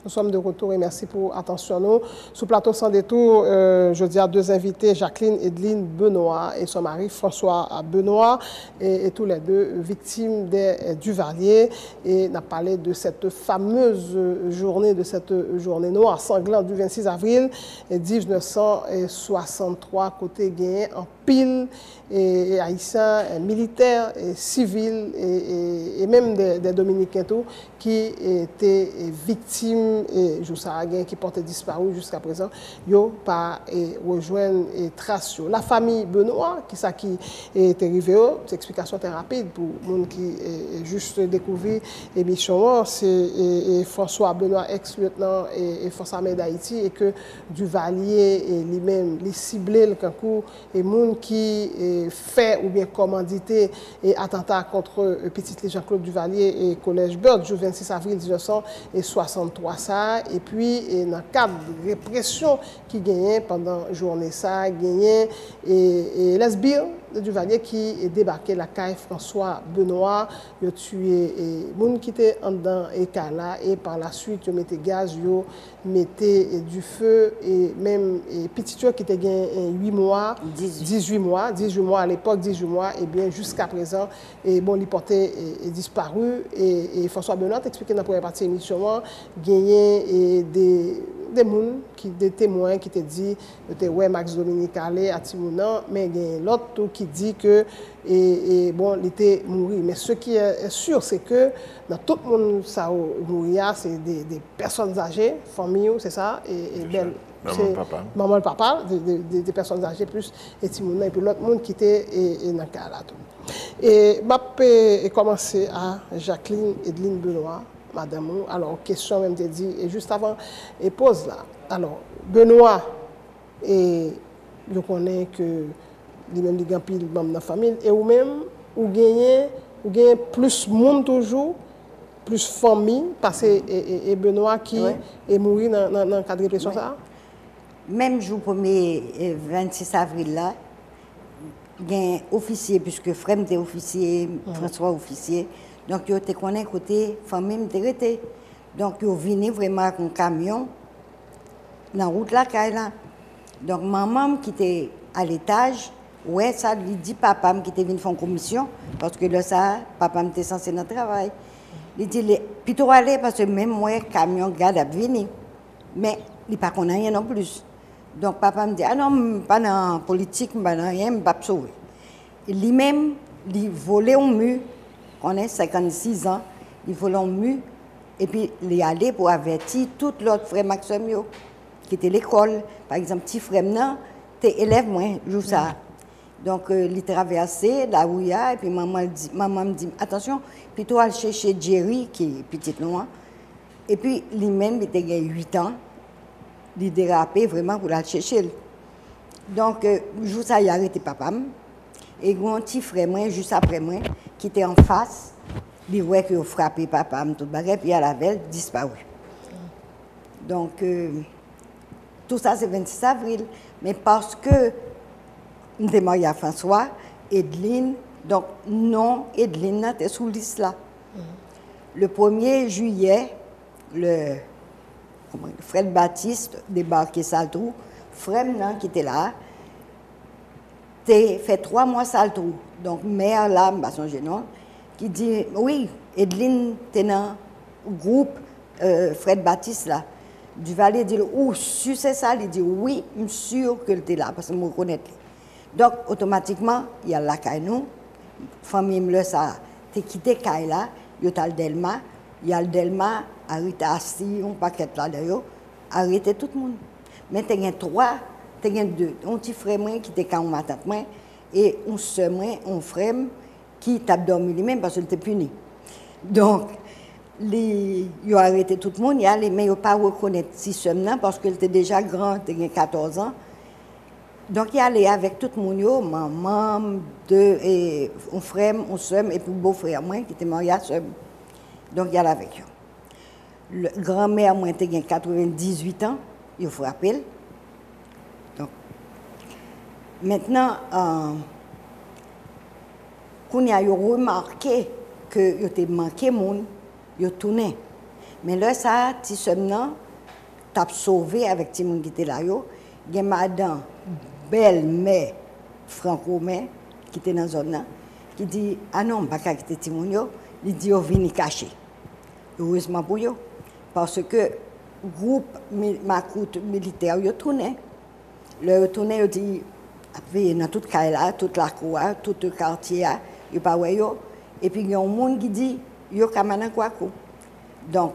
Nous sommes de retour et merci pour l'attention. Nous, sous plateau sans détour, je dis à deux invités, Jacqueline Edline Benoît et son mari François Benoît, et tous les deux victimes des Duvalier. Et on a parlé de cette fameuse journée, noire sanglante du 26 avril 1963, côté gagné en pile et haïtiens, militaires, et civils et même des Dominicains tout, qui étaient victimes et Joussaraguin qui portait disparu jusqu'à présent, yo pas rejoindre et trace. La famille Benoît, qui est arrivé, c'est explication très rapide pour les gens qui juste découvert l'émission, c'est François Benoît, ex-lieutenant et force armée d'Haïti, et que Duvalier lui-même, les ciblé le concours, et gens qui fait ou bien commandité et attentat contre petit Jean-Claude Duvalier et Collège Bird, le 26 avril 1963. Et puis, dans le cadre de répression qui gagnait pendant la journée, ça gagnait et lesbien de Duvalier qui est débarqué la caille François Benoît, il a tué les gens qui étaient en dedans et là, et par la suite, il mettait gaz, il mettait du feu, et même petit qui était gagné 8 mois, 18 mois à l'époque, 18 mois, et bien jusqu'à présent, et bon, l'hypothèse est disparu, et François Benoît expliqué dans la première partie de l'émission, gagné des témoins qui te dit que ouais Max Dominique allait à Timounan, mais il y a l'autre qui dit que bon, il était mort. Mais ce qui est sûr, c'est que dans tout le monde ça mourir, c'est des personnes âgées, famille, c'est ça, et belle. Maman, papa, des personnes âgées plus et Timounan, et puis l'autre monde qui était dans le cas là. Et je commencer à Jacqueline Edline Benoît. Madame, alors, question même te dit, et juste avant, et pose là. Alors, Benoît, et je connais que lui-même, il y a pile dans la famille, et ou même, ou gagnez plus monde toujours, plus famille, parce que et Benoît qui est mort dans le cadre de répression, ça? Même jour 1er 26 avril là, il y a un officier, puisque Frem était officier, François officier. Donc, je te connais côté famille m'intéressée. Donc, je venais vraiment avec un camion dans la route là. Donc, maman qui était à l'étage, ouais, ça lui dit papa qui était venu faire une commission, parce que là, ça, papa était censé dans le travail. Il dit, plutôt aller, parce que même moi, le camion garde à venir. Mais il n'y a pas qu'on a rien non plus. Donc, papa me dit, ah non, pas dans la politique, pas dans rien, je ne vais pas sauver. Lui-même, il volait un mur. On a 56 ans, il volait un mur. Et puis, il est allé pour avertir tout l'autre frère Maxime, qui était à l'école. Par exemple, petit frère, non, t'es élève, moi, joue ça. Donc, il traversait la ouïa, et puis maman me dit, attention, plutôt aller chercher Jerry, qui est petite noire. Et puis, lui-même, il était 8 ans. Il dérapait vraiment pour aller chercher. Donc, joue ça, il a arrêté papa. Et un petit frère, moi, juste après moi, qui était en face, il voit qu'il a frappé papa, tout bagage, puis à la veille, disparu. Donc, tout ça, c'est 26 avril. Mais parce que nous sommes mariés à François, Edline, Donc, non, Edline était sous liste là. Le 1er juillet, Fred Baptiste débarqué Saltrou. Fred qui était là, t'es fait 3 mois Saltrou. Donc, mère là, son génon, qui dit, oui, Edline, t'es dans le groupe Fred Baptiste là. Du Valais dit, oh, si c'est ça, il dit, oui, je suis sûr que t'es là, parce que je me reconnais. Donc, automatiquement, il y a la Kainou, famille me ça, t'es quitté Kaila, il y a le Delma, il y a le Delma, arrêté assis, un paquet là d'ailleurs, arrêté tout le monde. Mais tu as 3, tu as 2. Un petit frère qui était quand ma tante et un seul un frère qui t'a dormi lui-même parce qu'il était puni. Donc, ils ont arrêté tout le monde, mais ils n'ont pas reconnu si seulement parce qu'il était déjà grand, il avait 14 ans. Donc, il allait avec tout le monde, maman, un frère, un soeur, et puis un beau-frère, moi, qui était marié à soeur. Donc, il allait avec eux. Le grand-mère, moi, était 98 ans, il faut rappeler. Donc, maintenant, quand il a remarqué qu'il était manqué de monde, il a tourné. Mais là, ça, si seulement, tu as sauvé avec les gens qui étaient là, il y a madame, belle-mère, franco-mère, qui était dans la zone, qui dit, ah non, je ne vais pas quitter Timonio, il dit, on vient cacher. Heureusement pour eux, parce que le groupe Macoute militaire, il a tourné. Le tourné, il dit, dans toute Kaila, toute la cour, tout le quartier, il n'y a pas de. Et puis il y a un monde qui dit, il y a Kamana Kwaku. Donc,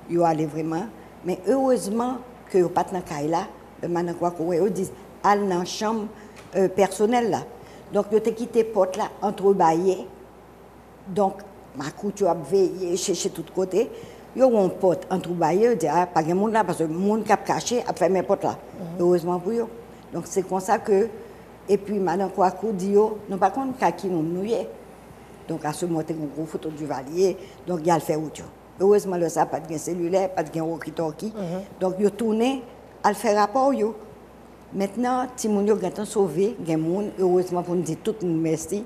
il y a allé vraiment. Mais heureusement que il n'y a pas de Kaila, le Manakwaku, ils disent, allez dans la chambre personnelle là. Donc, il a quitté la porte là, entrebâillée. Donc, Macoute a veillé, cherché de tous côtés. Il y a un porte entrebâillée, il dit, ah, pas de monde là, parce que le monde qui a caché a fermé la porte là. Heureusement pour eux. Donc, c'est comme ça que. Et puis, Madame Kouakou dit, non, par contre, kaki nous mouillé. Donc, à ce moment, il y a une grosse photo du Valier. Donc, il y a le fait autre. Heureusement, le ça, pas de cellulaire, pas de walkie-talkie. Donc, il a tourné à le faire rapport. Maintenant, Timounio a sauvé, il y a des gens, heureusement, pour nous dire tout le monde merci,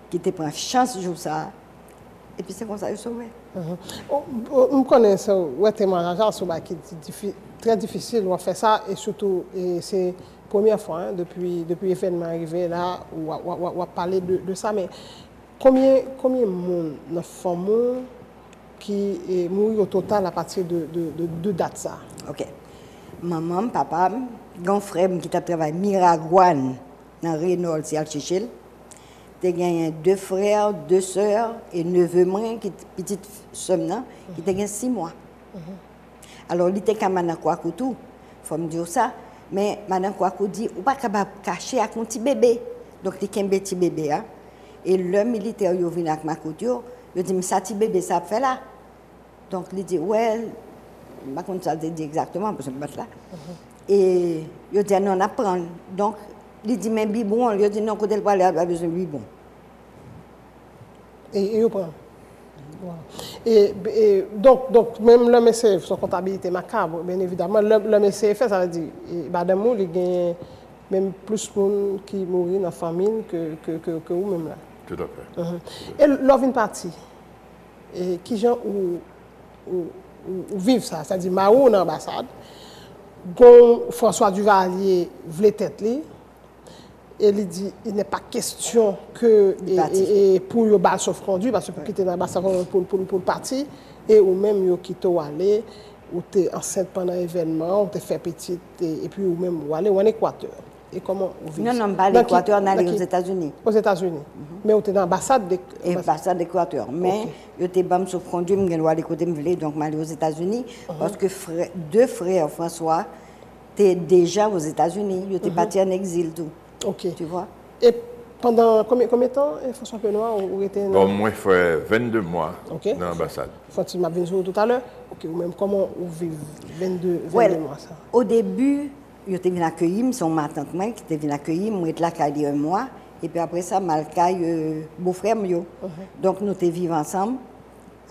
qui te prend chance de jouer ça. Et puis, c'est comme ça qu'il a sauvé. On connaît ça, ouais, témoignage, c'est très difficile de faire ça, et surtout, c'est la première fois, hein, depuis l'événement arrivé là, où on va parler de ça, mais combien de monde, de femmes qui est mort au total à partir de date ça? OK. Maman, papa, grand frère qui a travaillé à Miragouane, dans Renault, c'est à Chichil. Tu as gagné 2 frères, 2 sœurs et 9 mois, qui petite somme, qui t'a gagné 6 mois. Alors, il était comme Madame Kouakou tout, il faut me dire ça. Mais Madame Kouakou dit, on ne peut pas cacher avec un petit bébé. Donc, il y a un petit bébé. Hein? Et le militaire, il vient avec ma couture, il dit, mais ça, petit bébé, ça fait là. Donc, il dit, ouais, je ne sais pas ça dit exactement, parce que je suis là. Et il dit, non, on apprend. Donc, il dit, mais bibon, il dit, non, côté le palais, il a besoin de bibon. Et il prend. Voilà. Et donc, même l'homme essai, son comptabilité macabre, bien évidemment, l'homme essai fait, ça veut dire, madame, il y a même plus de monde qui mourent dans la famille que vous-même là. Tout à fait. Et l'offre une partie, et qui gens où vivent ça, c'est-à-dire Mao dans l'ambassade, François Duvalier voulait tête li, et il dit il n'est pas question que pour le bal sauf conduit parce que pour quitter l'ambassade pour le parti et ou même yo quitter ou aller ou t'es enceinte pendant l'événement ou t'es fait petite et puis ou même ou aller en Équateur. Et comment vous vivez? Non, pas l'Équateur, on allait aux États-Unis. Aux États-Unis. Mais on était dans l'ambassade d'Équateur. Mais je était bam sauf conduit, je dois aller côté donc je allé aux États-Unis parce que 2 frères François étaient déjà aux États-Unis, ils étaient partis en exil tout. OK. Tu vois? Et pendant combien de temps François Penoir ou était Bon, moi il fait 22 mois dans l'ambassade. Faut-il m'a dit tout à l'heure. OK, ou même comment vous vivez 22 mois ça? Au début, je suis venu accueillir, c'est ma tante qui était venue accueillir, moi j'étais là qu'à un mois, et puis après ça, je beau-frère. Donc nous étions vivants ensemble,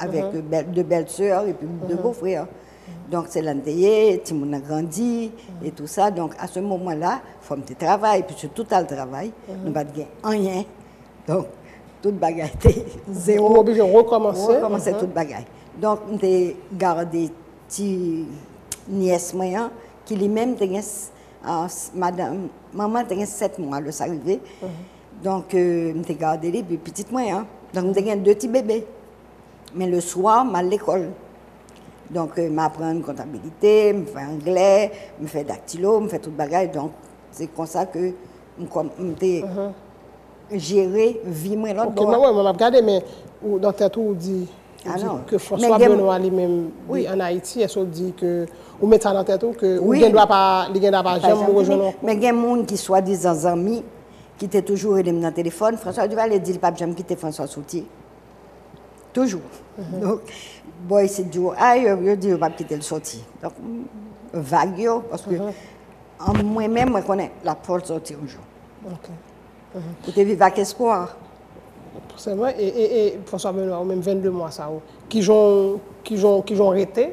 avec 2 belles sœurs et puis 2 beaux-frères. Donc c'est l'antérieur, tout le monde a grandi et tout ça. Donc à ce moment-là, il faut que tu travailles, puis sur tout le travail, nous ne pas rien. Donc toute bagaille était zéro. On est obligé de recommencer. Recommencer toute bagaille. Donc, j'ai gardé petit nièce moyen qui lui-même madame, maman a 7 mois de s'arriver. Donc, j'ai gardé les petites moyens. Donc, j'ai 2 petits bébés. Mais le soir, je à l'école. Donc, je m'apprends comptabilité, je fais anglais, je fais dactylo, je fais toute bagaille. Donc, c'est comme ça que je gérer vie moi l'autre. OK, mais ouais, je regarde, mais dans ta tour, on dit que François Benoît lui-même en Haïti, est-ce qu'on dit que ou met ça dans ta tour que ou ne doit pas jamais rejoindre. Mais il y a des gens qui soi-disant amis qui étaient toujours dans le téléphone. François Duval dit pas jamais quitter François Soutier. Toujours. Donc, boy, c'est du je dis pas quitter le sorti. Donc, vague, parce que moi-même, je connais la porte sortir un jour. OK. Vous devez vivre avec espoir. C'est vrai. Et François Benoît, même 22 mois, ça, qui ont arrêté,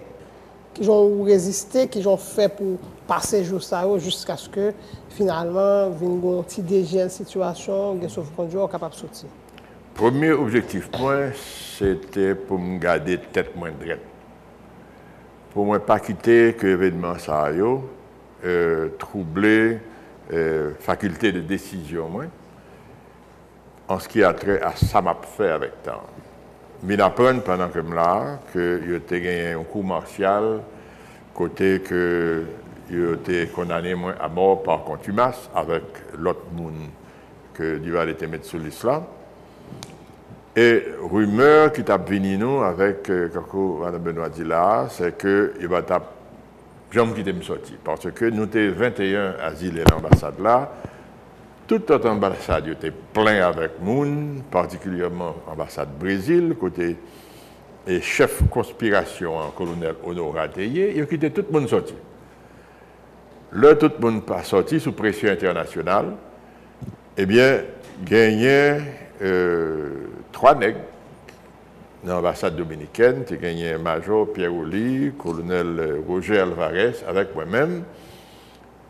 qui ont résisté, qui ont fait pour passer jour ça jusqu'à ce que finalement, vienne une petite dégel situation, que sauve-conduit capable de sortir. Premier objectif, moi, c'était pour me garder tête moins droite. Pour ne pas quitter que l'événement ça a troubler faculté de décision, moi, en ce qui a trait à ça m'a fait avec temps. Mais j'apprends pendant que je là que j'ai gagné un coup martial, côté que j'ai été condamné moi, à mort par contumace avec l'autre monde que Duval était mis sur l'islam. Et rumeur qui t'a venu nous avec Mme Benoît dit là, c'est qu'il va jamais quitter me sortir. Parce que nous avons 21 asiles à l'ambassade là. Toute notre ambassade était plein avec moun, particulièrement l'ambassade Brésil, côté et chef conspiration en colonel Honorat Théier, il a quitté tout le monde sorti. Là, tout le monde pas sorti sous pression internationale. Eh bien, gagné 3 nègres dans l'ambassade dominicaine. Tu as gagné Major Pierre Oli, colonel Roger Alvarez avec moi-même.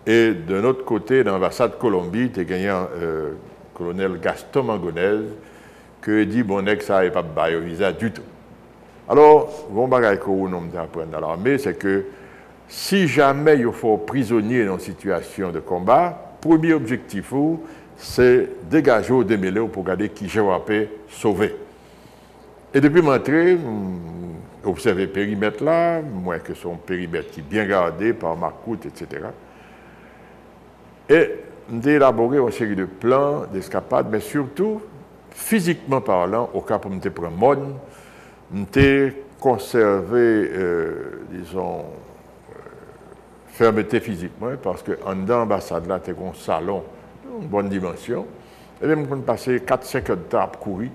Et d'un autre côté, dans l'ambassade Colombie, tu as gagné colonel Gaston Mangonez, que dit bon nègre ça n'est pas bail au visa du tout. Alors, bon bagage que nous apprenons dans l'armée, c'est que si jamais il faut prisonnier dans une situation de combat, premier objectif, c'est dégager ou démêler pour regarder qui j'ai sauvé. Et depuis m'entrer, observer le périmètre là, moi que son périmètre qui est bien gardé par ma coute, etc. Et j'ai élaboré une série de plans d'escapade, mais surtout, physiquement parlant, au cas où je prends mode, j'ai conservé, disons, fermeté physiquement, parce qu'en dedans l'ambassade là, tu as un salon, une bonne dimension. Et même quand on passait 4-5 heures de temps à courir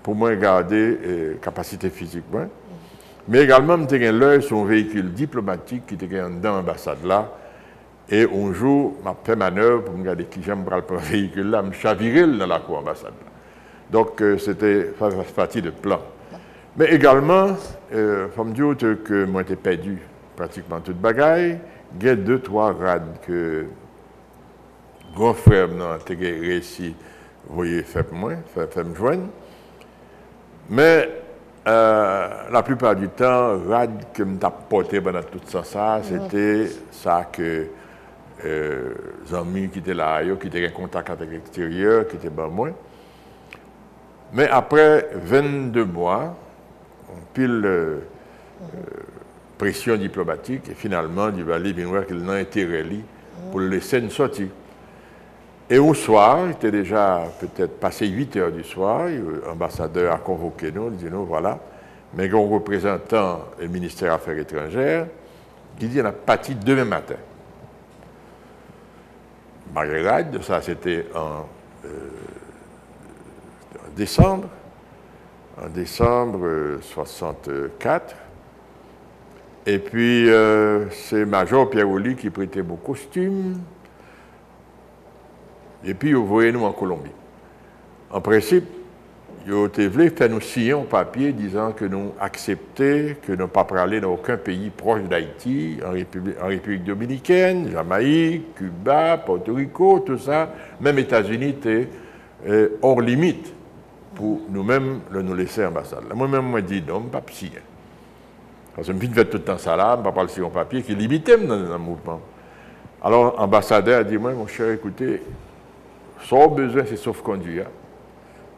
pour moi garder capacité physiquement. Mais également, j'ai l'œil sur un véhicule diplomatique qui était dans l'ambassade là. Et un jour, je fait manœuvre pour me garder qui j'aime prendre le véhicule là, je me chavirais dans la cour ambassade là. Donc, c'était partie de plan. Mais également, il faut me dire que moi, j'ai perdu pratiquement toute bagaille. Il y a 2-3 rades que grand frère n'a pas réussi à faire pour moi, faire me joindre. Mais la plupart du temps, rade que je m'ai porté pendant tout ça, c'était ça que les amis qui étaient là, qui étaient en contact avec l'extérieur, qui étaient ben moi. Mais après 22 mois, pile pression diplomatique, et finalement, Duval vient voir qu'il n'a intérêt pour le laisser une sortie. Et au soir, il était déjà peut-être passé 8 heures du soir, l'ambassadeur a convoqué nous, il dit nous voilà, mais un représentant du ministère des Affaires étrangères qui dit on a parti demain matin. Malgré ça c'était en décembre 64. Et puis, c'est Major Pierre Oli qui prêtait mon costume. Et puis, vous voyez nous en Colombie. En principe, ils ont voulu faire nous signer un papier disant que nous acceptons que nous ne pas aller dans aucun pays proche d'Haïti, en République dominicaine, Jamaïque, Cuba, Porto Rico, tout ça. Même États-Unis étaient hors limite pour nous-mêmes nous laisser ambassade. Moi-même, moi, je dis non, je ne pas signer. Parce que je fais tout le temps ça là, je ne pas parler sur un papier qui limite dans le mouvement. Alors, l'ambassadeur a dit, moi, mon cher, écoutez, sans besoin, c'est sauf-conduit.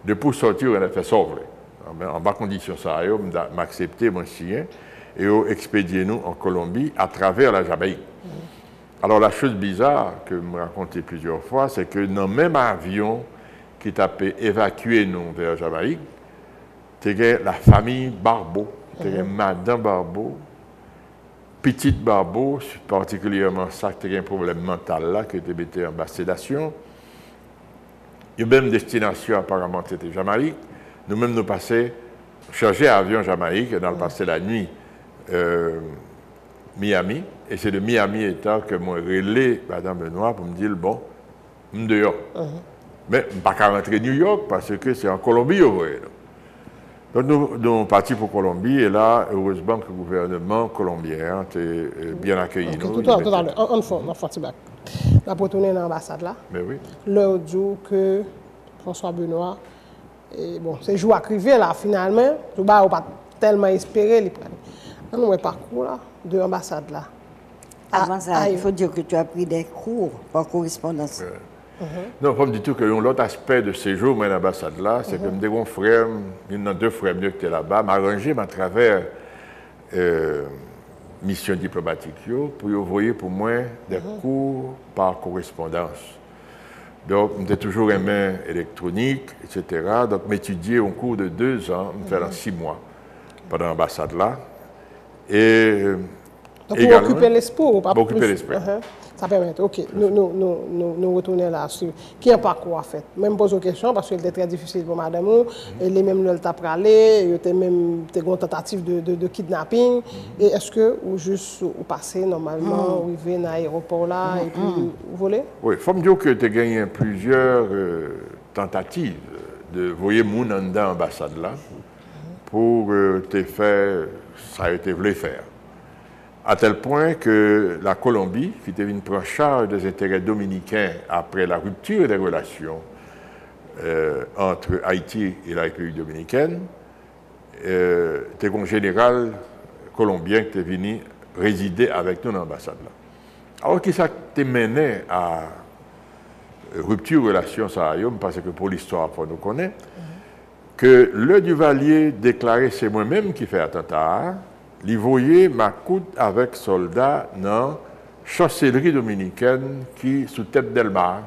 De pour sortir, on a fait sauver. En bas condition, ça, m'a accepté, mon chien, et expédié nous en Colombie à travers la Jamaïque. Alors, la chose bizarre que je me racontais plusieurs fois, c'est que dans le même avion qui t'a évacué nous vers la Jamaïque, c'était la famille Barbeau, c'était Madame Barbeau, petite Barbeau, particulièrement ça, qui a un problème mental là, qui était mis en bas sédation. Il y a même destination, apparemment, c'était Jamaïque. Nous-mêmes, nous passions, chargés à avion Jamaïque, et nous passé la nuit Miami. Et c'est de Miami étant que moi relais Madame Benoît pour me dire, bon, je suis dehors. Mais je ne peux pas rentrer New York parce que c'est en Colombie. Donc nous sommes partis pour Colombie et là, heureusement que le gouvernement colombien était bien accueilli. Tout à l'heure, on fait la pour tourner dans l'ambassade là. Mais oui. Le jour que François Benoît, et bon, c'est jour arrivé là finalement, je ne pas tellement espéré. On a un parcours là, de l'ambassade là. Avant ça, il faut dire que tu as pris des cours par correspondance. Non, pas du tout que l'autre aspect de séjour dans l'ambassade là, c'est que mes deux frères, il y en a deux frères mieux qui étaient là-bas, m'arranger à travers mission diplomatique pour envoyer pour moi des cours par correspondance. Donc, j'étais toujours une main électronique, etc. Donc, m'étudier au cours de 2 ans, me faire en 6 mois pendant l'ambassade là. Et donc, pour occuper l'esprit ou pas pour occuper l'esprit. Ça permet. OK. Nous retournons là sur qui a un parcours à fait. Même pose une question parce qu'il était très difficile pour madame. Et les mêmes le t'a parlé, il était même une tentative de kidnapping. Et est-ce que ou juste ou passer normalement, ou arriver dans l'aéroport là et puis voler? Oui, il faut me dire que tu as gagné plusieurs tentatives de voyer mon dans l'ambassade là pour te faire ça a été voulu faire. À tel point que la Colombie, qui était une prendre charge des intérêts dominicains après la rupture des relations entre Haïti et la République dominicaine, était un général colombien qui est venu résider avec nous dans l'ambassade là. Alors qui ça t'a mené à rupture de relations, ça parce que pour l'histoire, pour nous connaître, que le Duvalier déclarait c'est moi-même qui fais attentat. Il voyait ma coute avec soldats dans la chancellerie dominicaine qui, sous tête d'Elmar,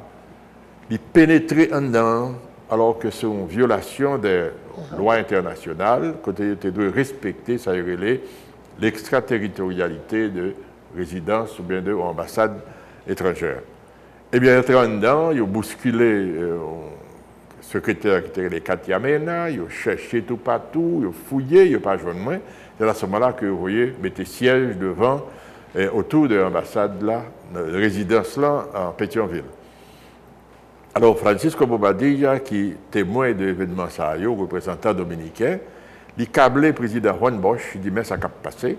il pénétrait en dedans alors que c'est une violation des lois internationales, côté tu dois respecter, ça l'extraterritorialité de résidence ou bien de ambassade étrangère. Eh bien, entré en dedans, ils ont bousculé le secrétaire qui était les Katia Mena, ils ont cherché tout partout, ils ont fouillé, ils n'ont pas joué de moins. C'est à ce moment-là que vous voyez, mettez siège devant et autour de l'ambassade là, de résidence là, en Pétionville. Alors, Francisco Bobadilla, qui témoin de l'événement Sahayo, représentant dominicain, il câblait le président Juan Bosch, il dit mais ça a passé.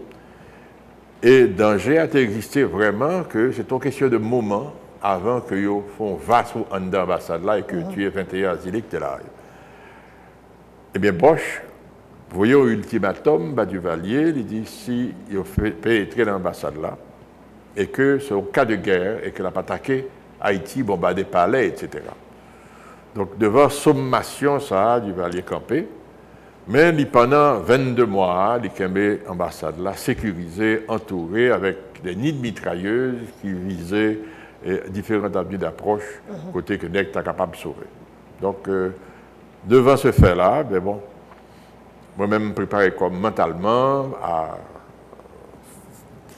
Et danger a existé vraiment que c'est une question de moment avant que ils font vaste en dans l'ambassade là et que tu es 21 asile que tu es là. Eh bien, Bosch, vous voyez ultimatum, Duvalier, il dit si il fait pénétrer dans l'ambassade là, et que c'est au cas de guerre, et qu'il n'a pas attaqué Haïti, bombardé palais, etc. Donc, devant sommation, ça, Duvalier campé, mais pendant 22 mois, il a l'ambassade là, sécurisée, entourée, avec des nids de mitrailleuses qui visaient différentes avenues d'approche, côté que n'est pas capable de sauver. Donc, devant ce fait-là, ben bon, moi-même préparé comme mentalement à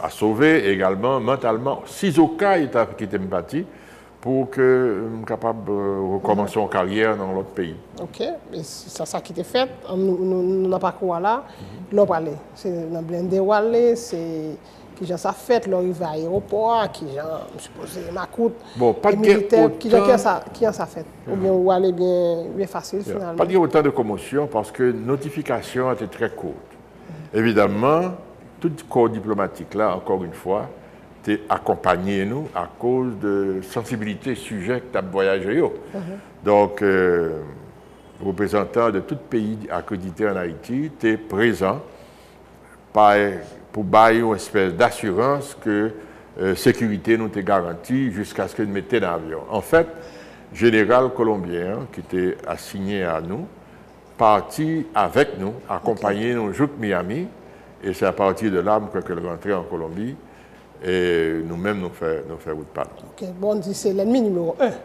sauver, également mentalement, si au cas qui était parti, pour que je sois capable de recommencer une carrière dans l'autre pays. OK, mais c'est ça qui était fait. Nous n'avons pas quoi là, l'on parle. C'est dans blindé Wallé, c'est qui j'ai ça fait, l'arrivée à l'aéroport, qui j'ai, je suppose, ma coûte, bon, pas de militaire, qui a ça fait. Ou bien Wallé bien facile finalement. Pas de autant de commotion parce que la notification était très courte. Évidemment, tout corps diplomatique là, encore une fois, t'es accompagné nous à cause de sensibilité sujet que tu as voyagé. Donc, représentants de tout pays accrédité en Haïti étaient présents pour bailler une espèce d'assurance que la sécurité nous était garantie jusqu'à ce que nous mettions dans l'avion. En fait, le général colombien qui était assigné à nous, parti avec nous, accompagné nous jusqu'à Miami, et c'est à partir de là que nous rentrons en Colombie, et nous-mêmes nous faisons route par là. Ok, bon, on dit c'est l'ennemi numéro 1, qui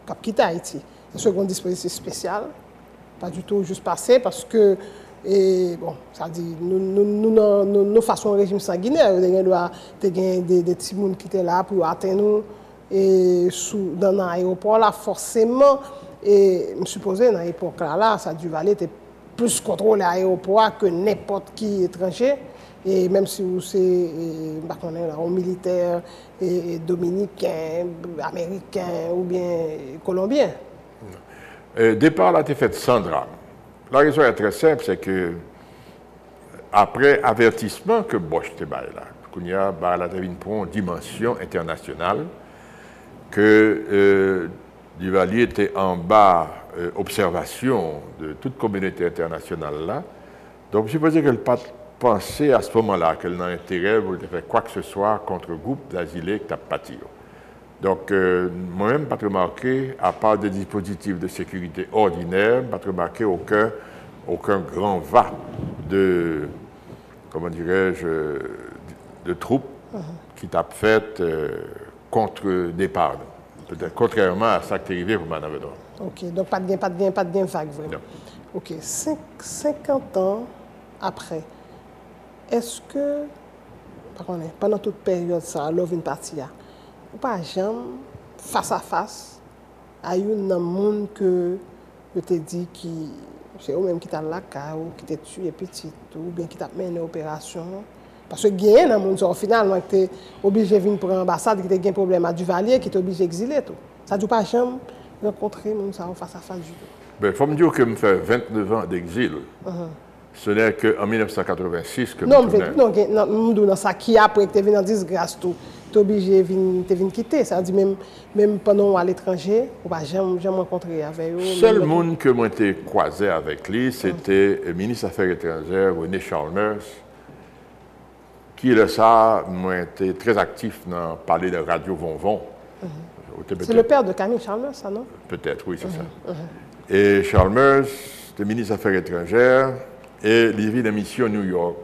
a quitté Haïti. Le second dispositif spécial, pas du tout juste passé, parce que, bon, ça dit, nous façons un régime sanguinaire, il y a des petits gens qui étaient là pour atteindre nous, et dans l'aéroport là, forcément, et je suppose dans l'époque là, ça Duvalier était plus contrôlé l'aéroport que n'importe qui étranger. Et même si c'est un militaire dominicain, américain ou bien colombien. Départ là, tu fait sans drame. La raison est très simple, c'est que après avertissement que Bosch te baille là, qu'il y a une dimension internationale, que Duvalier était en bas observation de toute communauté internationale là. Donc je suppose qu'elle n'a pas pensé à ce moment-là qu'elle n'a intérêt pour faire quoi que ce soit contre le groupe d'asilés qui a pâti. Donc moi-même, pas remarqué, à part des dispositifs de sécurité ordinaires, pas remarqué aucun grand va de, comment dirais-je, de troupes qui t'a fait contre départ. Peut-être contrairement à ça qui est arrivé pour Manavedon. Ok, donc pas de gain vague vraiment. Non. Ok, 50 ans après, est-ce que, pendant toute période, ça, love une partie, ou pas jamais face à face, à un monde que je t'ai dit qui, c'est eux-mêmes qui t'a là, ou qui t'a tué petit, ou bien qui t'a mené opération. Parce que gagner dans le monde, finalement, tu es obligé de venir pour l'ambassade, qui a un problème à Duvalier, qui est obligé d'exiler tout. Ça ne doit pas jamais rencontrer monde face à face du tout. Il faut me dire que je fais 29 ans d'exil. Ce n'est qu'en 1986 que non, dans ça qui après que tu es venu en disgrâce, tu es obligé de venir quitter. Ça veut dire même pendant à l'étranger, on ne va jamais rencontrer avec eux. Le seul monde que moi j'ai croisé avec lui, c'était le ministre des Affaires étrangères, René Chalmers, qui est ça, moi été très actif dans parler de Radio Vonvon. C'est le père de Camille Chalmers, ça, non? Peut-être, oui, c'est ça. Et Chalmers, le ministre des Affaires étrangères, et il vit une mission à New York.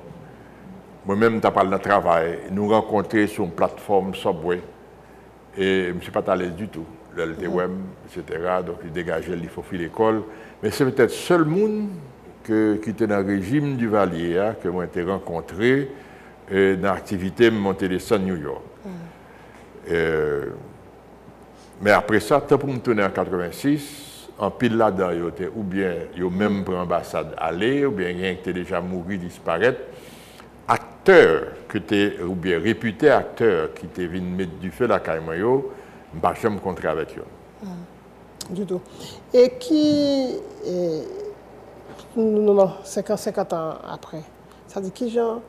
Moi-même, je parlé de travail. Nous rencontrons sur une plateforme Subway. Et je ne suis pas à l'aise du tout. Le web, etc. Donc, il dégageait, il faut filer l'école. Mais c'est peut-être le seul monde qui était dans le régime du Valier, que moi j'ai rencontré dans l'activité montée des Sun New York. Mais après ça, tant pour me tourner en 86, en pile là-dedans, ou bien il y a même pour l'ambassade aller, ou bien il y a qui était déjà mouru, disparaître. Acteurs, ou bien réputés acteurs qui étaient venus mettre du feu à la Caïmayo, je ne vais jamais me rencontrer avec eux. Du tout. Et qui, non, 50 ans après, ça dit qui genre,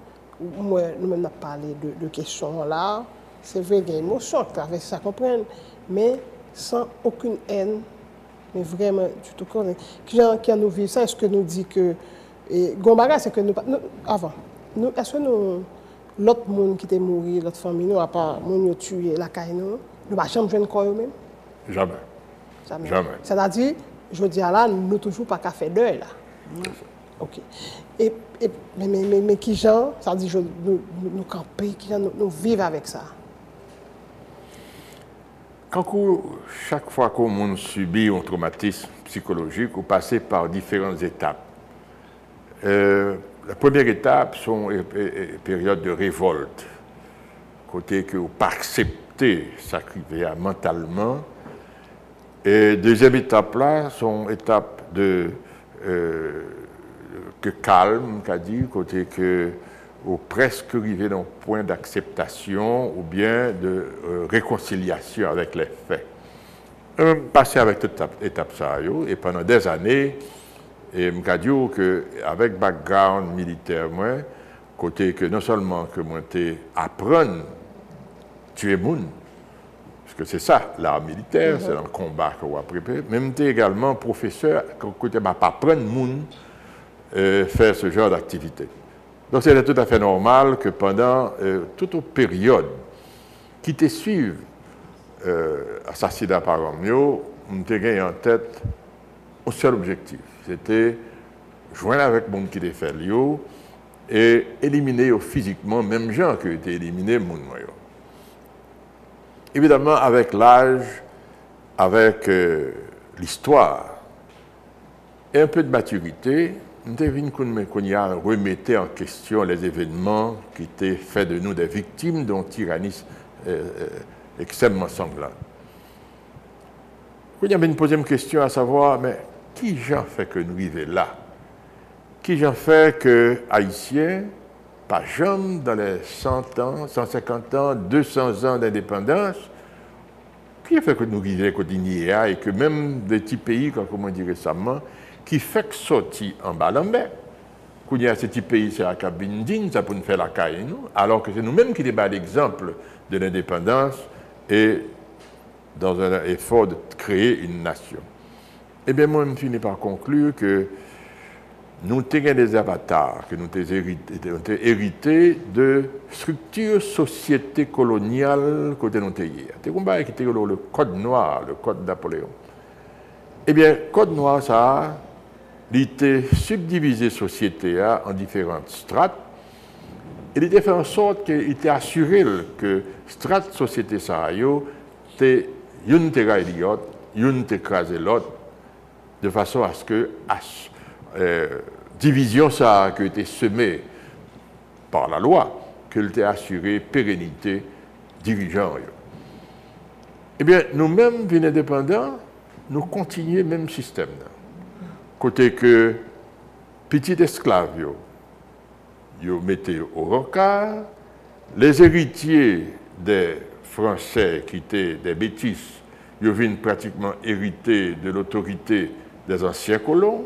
moi, nous-mêmes, on a parlé de questions là, c'est vrai qu'il y a une émotion qui traverse ça, comprendre, mais sans aucune haine, mais vraiment du tout correct. Qui genre qui a nous vivre ça, est-ce que nous dit que, Gombaga, c'est que nous, avant, est-ce que nous, l'autre monde qui était mort, l'autre famille, nous, à part nous tué la caille, nous ne pouvons jamais jouer le corps même? Jamais. Jamais. C'est-à-dire, je dis là, nous toujours pas qu'à faire deuil là. Ok. Mais qui genre, ça dit nous camper, qui genre nous vivre avec ça. Chaque fois qu'un monde subit un traumatisme psychologique, on passe par différentes étapes. La première étape, c'est une période de révolte, côté que vous pas accepter ça qui vient mentalement. Et deuxième étape là, sont étape de calme, qu'a dit, côté que ou presque arrivé dans un point d'acceptation ou bien de réconciliation avec les faits. Passer avec toute étape ça, et pendant des années, et je me dis qu'avec background militaire, moi, côté que non seulement que moi apprendre tuer moun, parce que c'est ça, l'art militaire, c'est dans le combat qu'on va préparer. Même tu es également professeur, quand tu vas pas prendre le monde faire ce genre d'activité. Donc c'est tout à fait normal que pendant toute une période qui te suivent assassinat par Romeo, on t'a gagné en tête un seul objectif, c'était joindre avec le monde qui t'a fait Lio et éliminer physiquement, même gens qui ont été éliminés, le monde noyau. Évidemment, avec l'âge, avec l'histoire et un peu de maturité, nous devons remettre en question les événements qui étaient faits de nous des victimes d'un tyrannisme extrêmement sanglant. Il y a une posé une question à savoir, mais qui j'en fait que nous vivons là? Qui j'en fait que Haïtiens, pas jamais dans les 100 ans, 150 ans, 200 ans d'indépendance, qui a fait que nous vivons quotidiennement et que même des petits pays, comme on dit récemment, qui fait que sortir en bas l'ambert. Quand il y a ces petits pays, c'est la cabine, ça peut nous faire la caille, nous, alors que c'est nous-mêmes qui débat l'exemple de l'indépendance et dans un effort de créer une nation. Eh bien, moi, je finis par conclure que nous avons des avatars, que nous avons hérité de structures sociétés coloniales côté nous avons. C'est comme ça qui était le code noir, le code Napoléon. Eh bien, le code noir, ça il était subdivisé société en différentes strates. Il était fait en sorte qu'il était assuré que strates société ça était une terre l'autre, une écrasé l'autre, de façon à ce que division ça qui était semée par la loi, qu'elle était assurée pérennité dirigeant. Eh bien, nous-mêmes, les indépendants, nous continuons le même système. Côté que petit esclave, yo mettez au rencard, les héritiers des Français qui étaient des métis, ils viennent pratiquement hériter de l'autorité des anciens colons,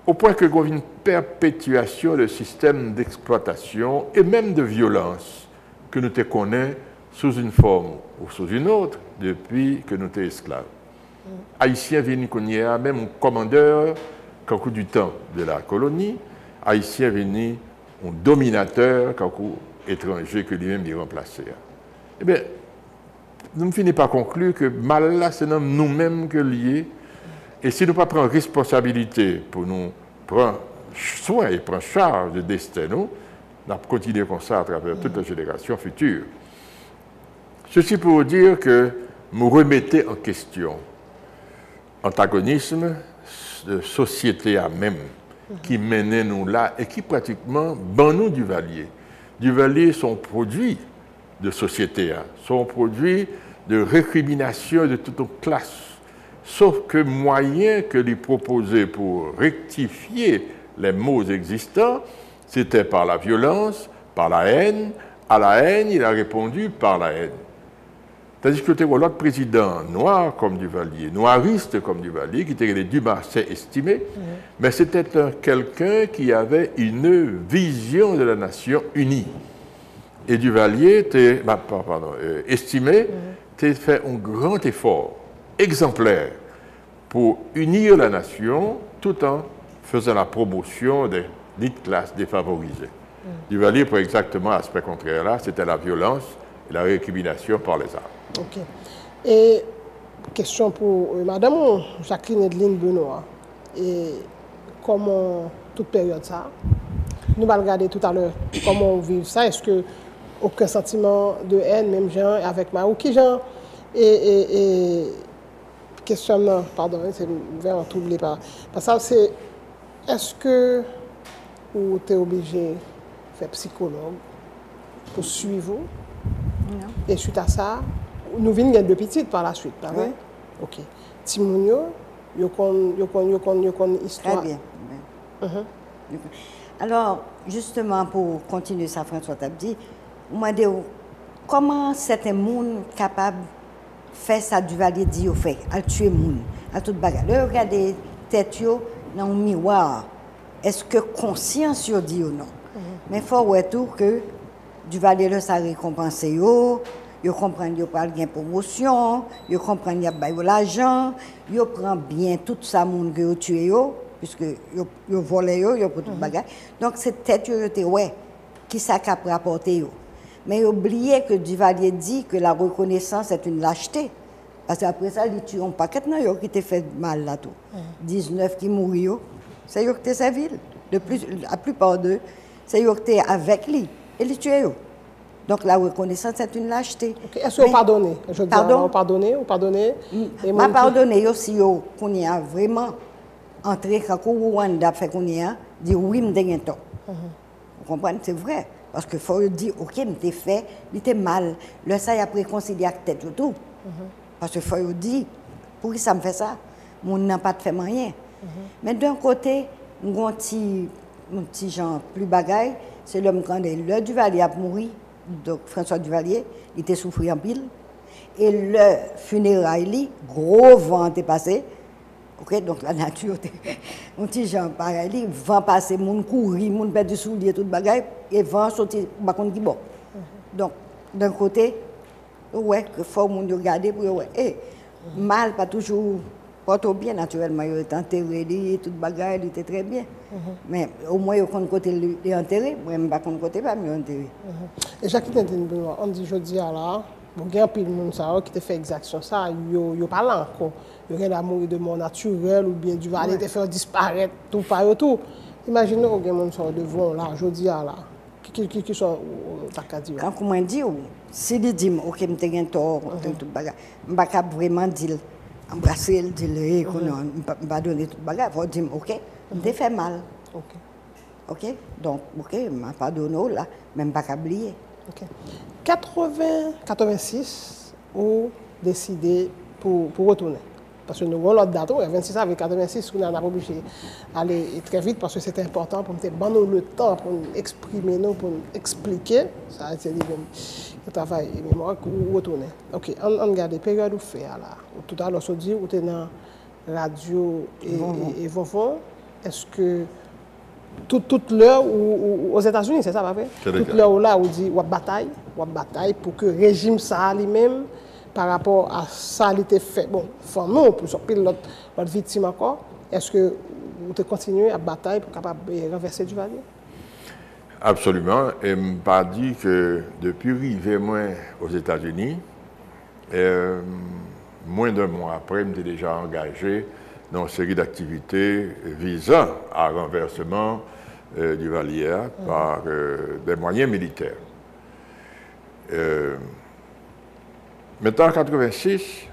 au point que il y a une perpétuation du système d'exploitation et même de violence que nous te connaissons sous une forme ou sous une autre depuis que nous sommes esclaves. Haïtiens viennent connaître même un commandeur qu'au cours du temps de la colonie, Haïtiens viennent un dominateur qu'au cours étranger que lui-même il remplaçait. Eh bien, nous ne finissons pas conclure que mal là, c'est nous-mêmes que liés. Et si nous ne prenons pas responsabilité pour nous prendre soin et prendre charge de destin, nous allons continuer comme ça à travers toutes les générations futures. Ceci pour dire que nous remettez en question l'antagonisme de société à même qui menait nous là et qui pratiquement ban nous du Valier. Du Valier sont produits de société, sont produits de récrimination de toute classe. Sauf que moyen que lui proposait pour rectifier les maux existants, c'était par la violence, par la haine. À la haine, il a répondu par la haine. Tandis que l'autre président noir comme Duvalier, noiriste comme Duvalier, qui était le Dumarsais estimé, mais c'était quelqu'un qui avait une vision de la nation unie. Et Duvalier était, estimé, a fait un grand effort exemplaire pour unir la nation tout en faisant la promotion des dites classes défavorisées. Duvalier, pour exactement l'aspect contraire là, c'était la violence et la récrimination par les armes. Ok. Et question pour Madame Jacqueline Edline Benoît. Et comment toute période ça? Nous allons regarder tout à l'heure comment on vit ça. Est-ce que aucun sentiment de haine, même Jean avec Marou, qui Jean et questionnement, pardon, c'est vraiment troublé par ça, c'est est-ce que vous êtes obligé de faire psychologue pour suivre vous? Non. Et suite à ça, nous venons de petites par la suite, pas vrai? Ok. Timounio, yo kon histoire. Très bien. Alors, justement, pour continuer ça, François t'a dit, moi, comment certains monde capable faire ça du Valier dit au fait, à tuer monde, à toute bagarre. Regardez tête dans un miroir. Est-ce que conscience dit ou non? Mais il faut tout que du Valier ça récompense yo, ils comprennent qu'ils parlent de promotion, ils comprennent qu'ils ont l'argent, ils prennent bien tout ça monde que ils tué, puisque ils volent, ils prennent tout le bagage. Donc, c'est tête, ouais, qui ça a rapporté. Mais oubliez que Duvalier dit que la reconnaissance est une lâcheté. Parce qu'après ça, ils tuent un paquet de gens qui t'ont fait mal là tout. 19 qui mourent, c'est eux qui étaient servis. La plupart d'eux, c'est eux qui étaient avec lui. Et les tuent. Donc la reconnaissance, c'est une lâcheté. Okay. Est-ce que vous pardonnez? Pardon? Vous pardonnez? Je pardonne aussi qu'on y a vraiment entré quand Rwanda fait qu'on y a dit oui, je suis tort. Vous comprenez? C'est vrai. Parce qu'il faut dire, ok, je fait, il était mal. Le ça, il a réconcilié avec tête et tout. Parce qu'il faut dire, pour qui ça me fait ça? Mon n'a pas fait rien. Mais d'un côté, mon petit genre plus bagaille, c'est l'homme quand le Duvalier a mouru, donc François Duvalier, il était souffert en pile. Et le funérail, gros vent est passé. Ok, donc la nature, mon petit genre pareil, vent passé, mon courir, mon perd du soulier, tout bagaille, et vent sorti, bacon qui bon. Donc, d'un côté, ouais, il faut regarder pour ouais. Et mal, pas toujours, pas trop bien naturellement, il était enterré, tout bagaille, il était très bien. Mais au moins, il y a un côté enterré, moi, je ne sais pas côté pas mieux enterré. Et Jacqueline, on dit aujourd'hui, là, bon, il y a un peu de monde qui te fait exaction, ça, il n'y a pas là encore. Il y a l'amour de mon naturel ou bien du valet te faire disparaître, tout par tout. Imaginez qu'il y a des gens devant là, aujourd'hui, là. Qui sont ta dit? Quand on dit, si il dit, ok, je suis un tort, tout bagage, je ne vais pas vraiment dire, embrasser, dire, je ne vais pas donner tout bagage, il faut dire, ok, je t'ai fait mal. Ok, donc, ok, je ne vais pas donner là, mais je ne vais pas oublier. 86, vous décidez pour retourner. Parce que nous avons l'autre date, 26 avec 86, nous avons obligé d'aller très vite parce que c'était important pour nous le temps pour nous exprimer, pour nous expliquer. Ça a été le travail et mémoire pour retourner. Ok, on regarde les périodes où fait là. Tout à l'heure, on dit où tu es dans la radio et Vovon. Est-ce que toute l'heure aux États-Unis, c'est ça, pas vrai? Toute l'heure là, on dit ou bataille pour que le régime ça lui-même par rapport à ça qui était fait. Bon, nous, pour sortir l'autre victime encore, est-ce que vous continuez à batailler pour capable renverser Duvalier? Absolument. Et je me pas dit que depuis arriver moi aux États-Unis, moins d'un mois après, je m'étais déjà engagé dans une série d'activités visant à renversement Duvalier par des moyens militaires. Maintenant, en 1986,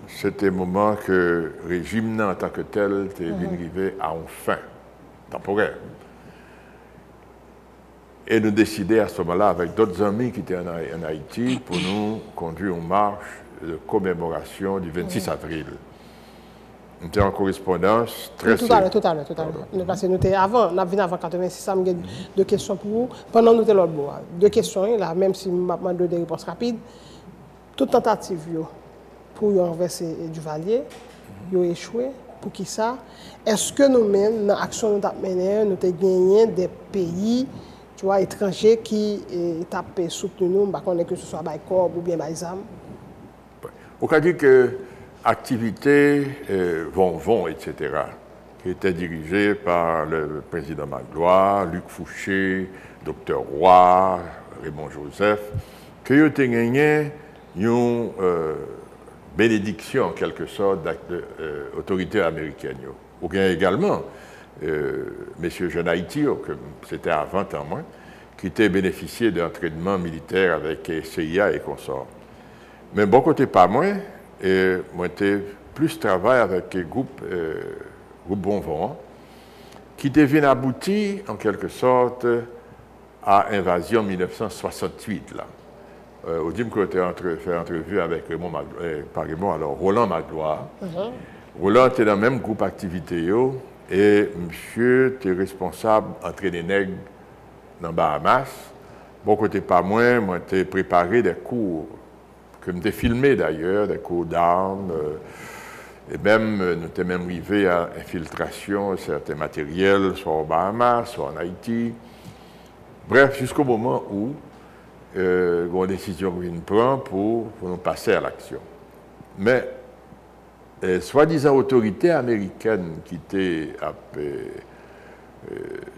c'était le moment que le régime en tant que tel était arrivé à une fin temporaire. Et nous décidons à ce moment-là, avec d'autres amis qui étaient en Haïti, pour nous conduire une marche de commémoration du 26 avril. Nous étions en correspondance très sérieuse. Tout à l'heure. Parce que nous étions avant, nous avons 86, nous avons deux questions pour vous. Pendant nous étions l'autre bout. Deux questions, là, même si je demande des réponses rapides. Toute tentative pour renverser Duvalier, ils ont échoué. Pour qui ça? Est-ce que nous-mêmes, dans l'action que nous avons menée, nous avons gagné des pays étrangers qui ont soutenu nous, que ce soit Baïkor ou bien Baïzam? On a dit que activités vont, etc., qui étaient dirigées par le président Magloire, Luc Fouché, Dr. Roy, Raymond Joseph, qui ont gagné une bénédiction, en quelque sorte, d'autorité américaine. Ou bien également, M. Jean Haïti, c'était avant en moins, qui était bénéficié d'entraînement militaire avec CIA et consorts. Mais bon côté pas moins, et moi j'étais plus travail avec le groupe Bonvent, qui devient abouti en quelque sorte à l'invasion 1968 là. Au dîme que j'ai fait entrevue avec Roland Magloire. Roland était dans le même groupe activité et monsieur était responsable d'entraîner nègres dans Bahamas. Bon côté pas moins, moi j'étais préparé des cours que je filmé d'ailleurs, des cours d'armes, et même nous étions même arrivés à infiltration de certains matériels, soit au Bahamas, soit en Haïti. Bref, jusqu'au moment où une décision qu'on prend pour nous passer à l'action. Mais, soi-disant autorité américaine qui était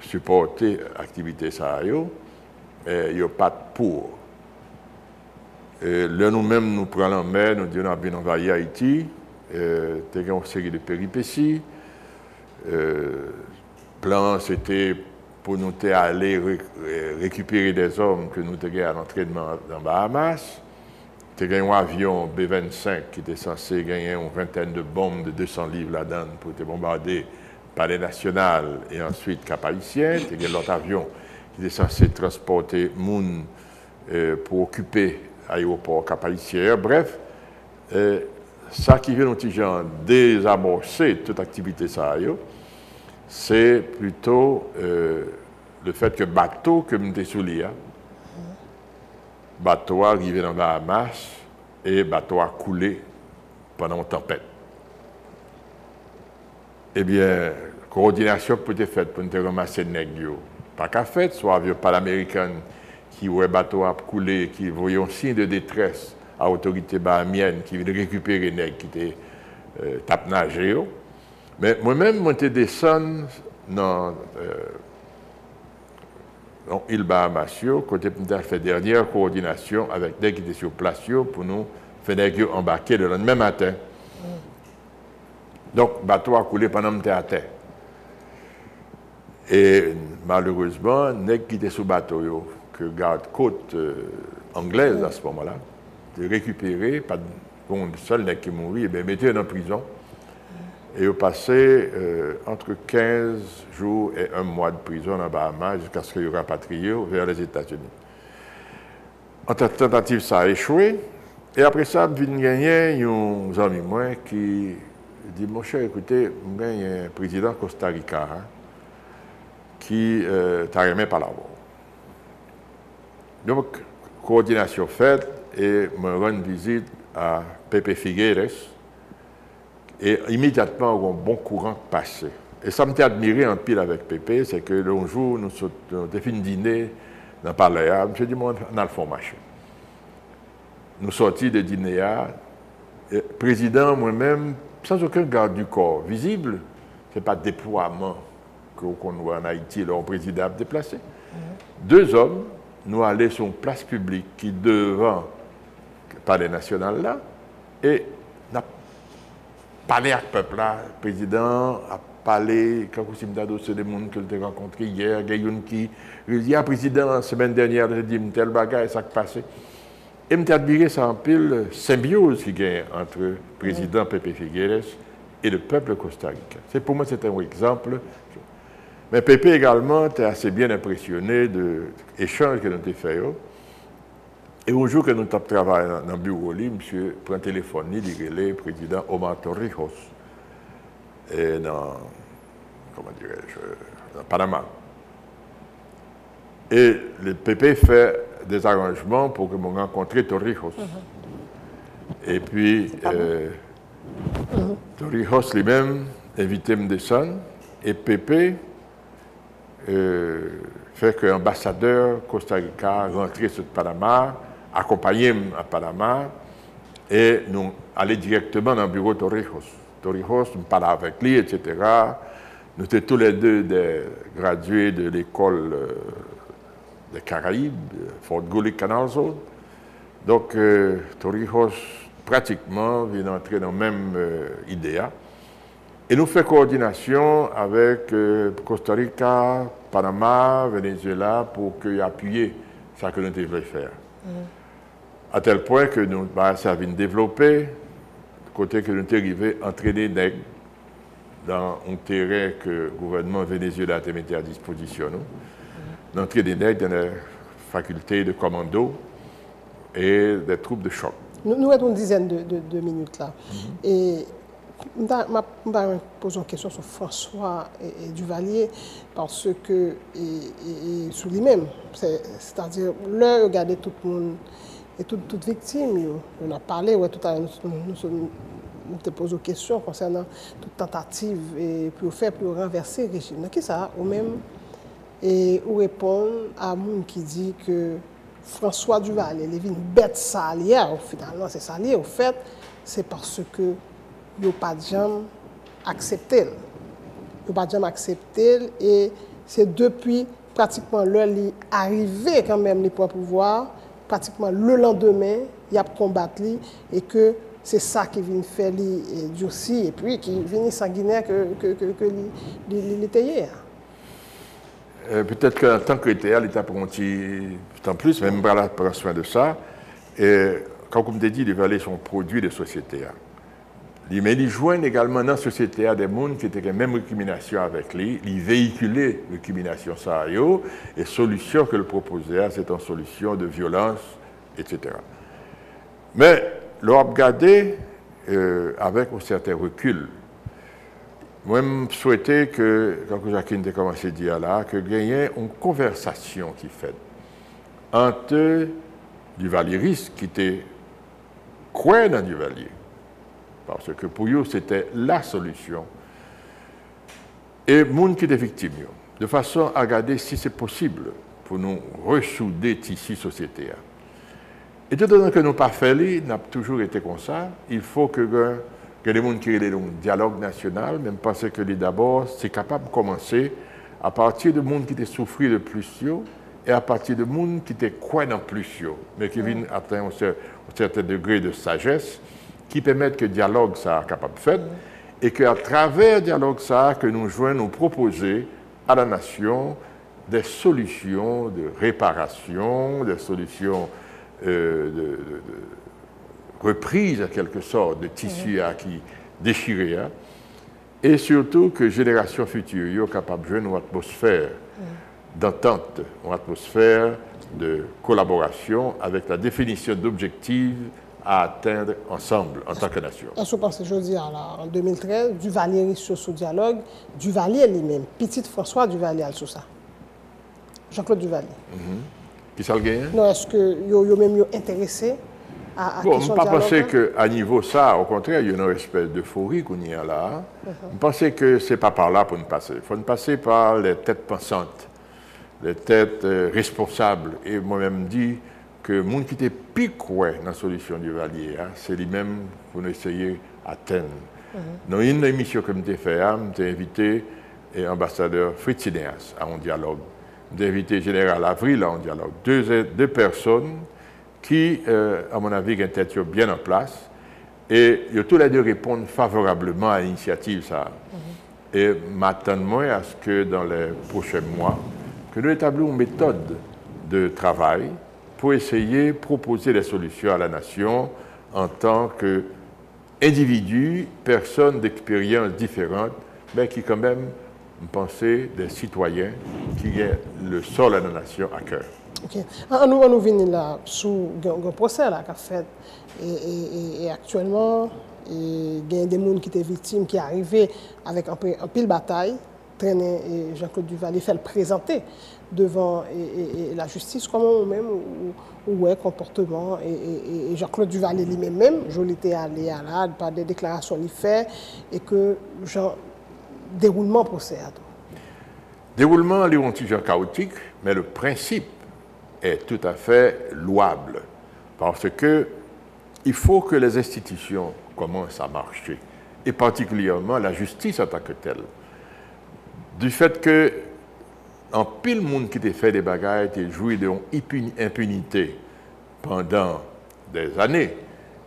supporter l'activité ça, il n'y a pas pour. Là, nous-mêmes, nous prenons en mer, nous disons qu'on a bien envahi Haïti, il y a une série de péripéties. Le plan, c'était pour nous aller récupérer des hommes que nous avions à l'entraînement dans Bahamas. Il y a un avion B-25 qui était censé gagner une vingtaine de bombes de 200 livres là-dedans pour te bombarder Palais National et ensuite Cap-Haïtien. Il y a l'autre avion qui était censé transporter Moun pour occuper l'aéroport Cap-Haïtien. Bref, ça qui vient de désamorcer toute activité, c'est plutôt le fait que bateau que nous soulié, bateau arrivé dans Bahamas et bateau a coulé pendant une tempête. Eh bien, coordination peut être faite pour nous ramasser les nègres. Pas qu'à fait, soit avion pas l'américain qui voit bateau a coulé, qui voyait un signe de détresse à l'autorité bahamienne qui veut récupérer les nègres qui étaient tap nager. Mais moi-même, je descendu dans l'île Bahamas, côté de fait dernière coordination avec des qui étaient sur place pour nous faire des embarquer le lendemain matin. Donc, le bateau a coulé pendant que j'étais à terre. Et malheureusement, les qui étaient sur le bateau, que garde-côte anglaise à ce moment-là, de récupérer, pas de seul nègre qui est mort, et bien mettez en prison. Et ils passé entre 15 jours et 1 mois de prison dans Bahamas jusqu'à ce qu'ils soient rapatriés vers les États-Unis. En tentative, ça a échoué. Et après ça, je viens de gagner un ami moi qui dit, mon cher, écoutez, je gagne un président Costa Rica qui t'a remis par la voie. Donc, coordination faite et je rends une visite à Pepe Figueres. Et immédiatement, on a un bon courant passé. Et ça m'a admiré en pile avec Pépé, c'est que l'un jour, nous avons fait un dîner dans le palais. Je me suis dit, on a le fond marché. Nous sortis de dîner, le président, moi-même, sans aucun garde du corps visible, ce n'est pas déploiement qu'on voit en Haïti, là, un président déplacé. Deux hommes, nous allons sur une place publique qui est devant le palais national là, et parler avec le peuple là, le président a parlé, quand c'est des gens que j'ai rencontrés hier, il y a un qui dit, ah, président, la semaine dernière, j'ai dit, tel bagage, ça qui passé. Et je me admiré ça en pile, symbiose qui gagne entre le président Pepe Figueres et le peuple costaricain. Pour moi, c'est un exemple. Mais Pepe également était assez bien impressionné de l'échange que nous avons fait. Et un jour que nous avons travaillé dans le bureau, monsieur prend un téléphone, il est le président Omar Torrijos, et dans, comment dirais-je, dans Panama. Et le PP fait des arrangements pour que je rencontre Torrijos. Et puis, Torrijos lui-même invité me descendre, et PP fait que l'ambassadeur Costa Rica rentré sur Panama, accompagné à Panama, et nous allons directement dans le bureau de Torrijos. Torrijos, nous parlons avec lui, etc. Nous étions tous les deux des gradués de l'école des Caraïbes, Fort Gully Canal Zone. Donc, Torrijos, pratiquement, vient d'entrer dans la même idée. Et nous faisons coordination avec Costa Rica, Panama, Venezuela, pour appuyer ce que nous devons faire. À tel point que nous avons développé, côté que nous sommes arrivés à entraîner des nègres dans un terrain que le gouvernement vénézuélien a mis à disposition. Nous entraîner des nègres dans les facultés de commando et des troupes de choc. Nous avons une dizaine de minutes là. Et je vais poser une question sur François et Duvalier, parce que, sur lui-même, c'est-à-dire, là, regarder tout le monde et toute victime, on a parlé, ouais, tout à l'heure, nous te posons des questions concernant toute tentative et pour faire, pour renverser le régime. Qu'est-ce que ça, ou même, et ou répondre à monde qui dit que François Duvalier, il vient bête salière, finalement c'est salier, au fait, c'est parce que il n'a pas jamais accepté. Il n'a pas jamais accepté et c'est depuis pratiquement l'heure il est arrivé quand même pour pouvoir, pratiquement le lendemain, il a combattu et que c'est ça qui vient faire lui durci et puis qui vient sanguinaire que il était hier. Peut-être qu'en tant que ETL, il t'a pris en plus, même pas prendre soin de ça. Et comme je t'ai dit, les valets sont produits de société. Mais ils joignent également dans la société des gens qui étaient la même récrimination avec lui. Ils véhiculaient la récrimination ça et solution que le proposait, c'est une solution de violence, etc. Mais l'on regardé avec un certain recul. Moi, je souhaitais que, quand Jacqueline a commencé à dire là, que il y ait une conversation qui fait entre Duvalier qui était quoi dans Duvalier, parce que pour eux, c'était la solution, et les gens qui étaient victimes, de façon à regarder si c'est possible pour nous ressouder ici société. Et tout le temps que nous n'avons pas fait, nous avons toujours été comme ça, il faut que les gens qui ont un dialogue national, même parce que d'abord, c'est capable de commencer à partir de gens qui ont souffert de plus et à partir de gens qui étaient quoi dans plus, mais qui viennent atteindre un certain degré de sagesse qui permettent que le dialogue soit capable de faire et qu'à travers le dialogue ça, que nous jouons nous proposer à la nation des solutions de réparation, des solutions de reprise en quelque sorte de tissu qui déchiré, et surtout que génération future soit capable de jouer une atmosphère d'entente, une atmosphère de collaboration avec la définition d'objectifs à atteindre ensemble en tant que nation. Est-ce que vous pensez, je dis, en 2013, Duvalier sur ce dialogue, Duvalier lui-même, petit François Duvalier sur ça, Jean-Claude Duvalier. Qui ça le gagne? Non, est-ce que vous même intéressé à bon, question je ne dialogue? pense pas qu'à niveau ça, au contraire, il y a une espèce d'euphorie qu'on y a là. Je pense que ce n'est pas par là pour nous passer. Il faut nous passer par les têtes pensantes, les têtes responsables. Et moi-même dis que les gens qui étaient piqués dans la solution du Valier, c'est lui-même pour nous essayer d'atteindre. Dans une émission que j'ai faite, j'ai invité l'ambassadeur Fritz Ineas à un dialogue. J'ai invité le général Avril à un dialogue. Deux personnes qui, à mon avis, ont été bien en place. Et ils ont tous les deux répondre favorablement à l'initiative. Et m'attends à ce que dans les prochains mois, que nous établissions une méthode de travail pour essayer de proposer des solutions à la nation en tant qu'individus, personnes d'expériences différentes, mais qui quand même pensaient des citoyens qui ont le sol à la nation à cœur. Ok. Nous venons là sous un procès là qu'a fait et actuellement il y a des gens qui étaient victimes qui arrivaient avec un pile bataille, traîner Jean-Claude Duvalier fait le présenter devant la justice comment même ou comportement et Jean-Claude Duvalier lui-même je l'étais allé à là par des déclarations qu'il fait et que genre déroulement procès à tout. Déroulement est un petit genre chaotique, mais le principe est tout à fait louable parce que il faut que les institutions commencent à marcher et particulièrement la justice en tant que telle. Du fait que en pile monde qui t'a fait des bagailles et joué de impunité pendant des années,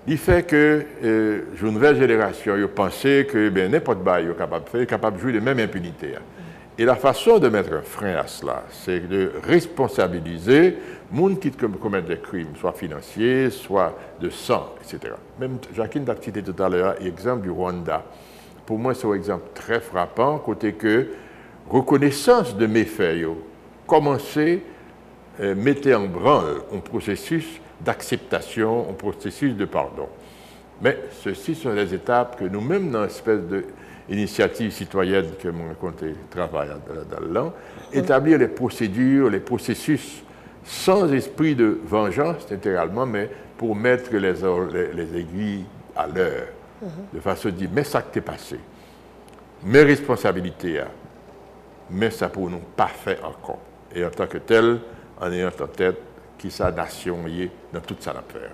il fait que une nouvelle génération a pensé que n'importe quoi est capable de jouer de même impunité. Et la façon de mettre un frein à cela, c'est de responsabiliser les gens qui commettent des crimes, soit financiers, soit de sang, etc. Même Jacqueline a cité tout à l'heure l'exemple du Rwanda. Pour moi, c'est un exemple très frappant, côté que reconnaissance de méfaits, commencer à mettre en branle un processus d'acceptation, un processus de pardon. Mais ceci sont les étapes que nous-mêmes, dans l'espèce d'initiative citoyenne que mon compté travaille là-dedans, établir les procédures, les processus sans esprit de vengeance, littéralement, mais pour mettre les aiguilles à l'heure, de façon à dire, mais ça qui t'est passé, mes responsabilités, mais ça pour nous pas fait encore. Et en tant que tel, en ayant en tête qui sa nation est dans toute sa affaire.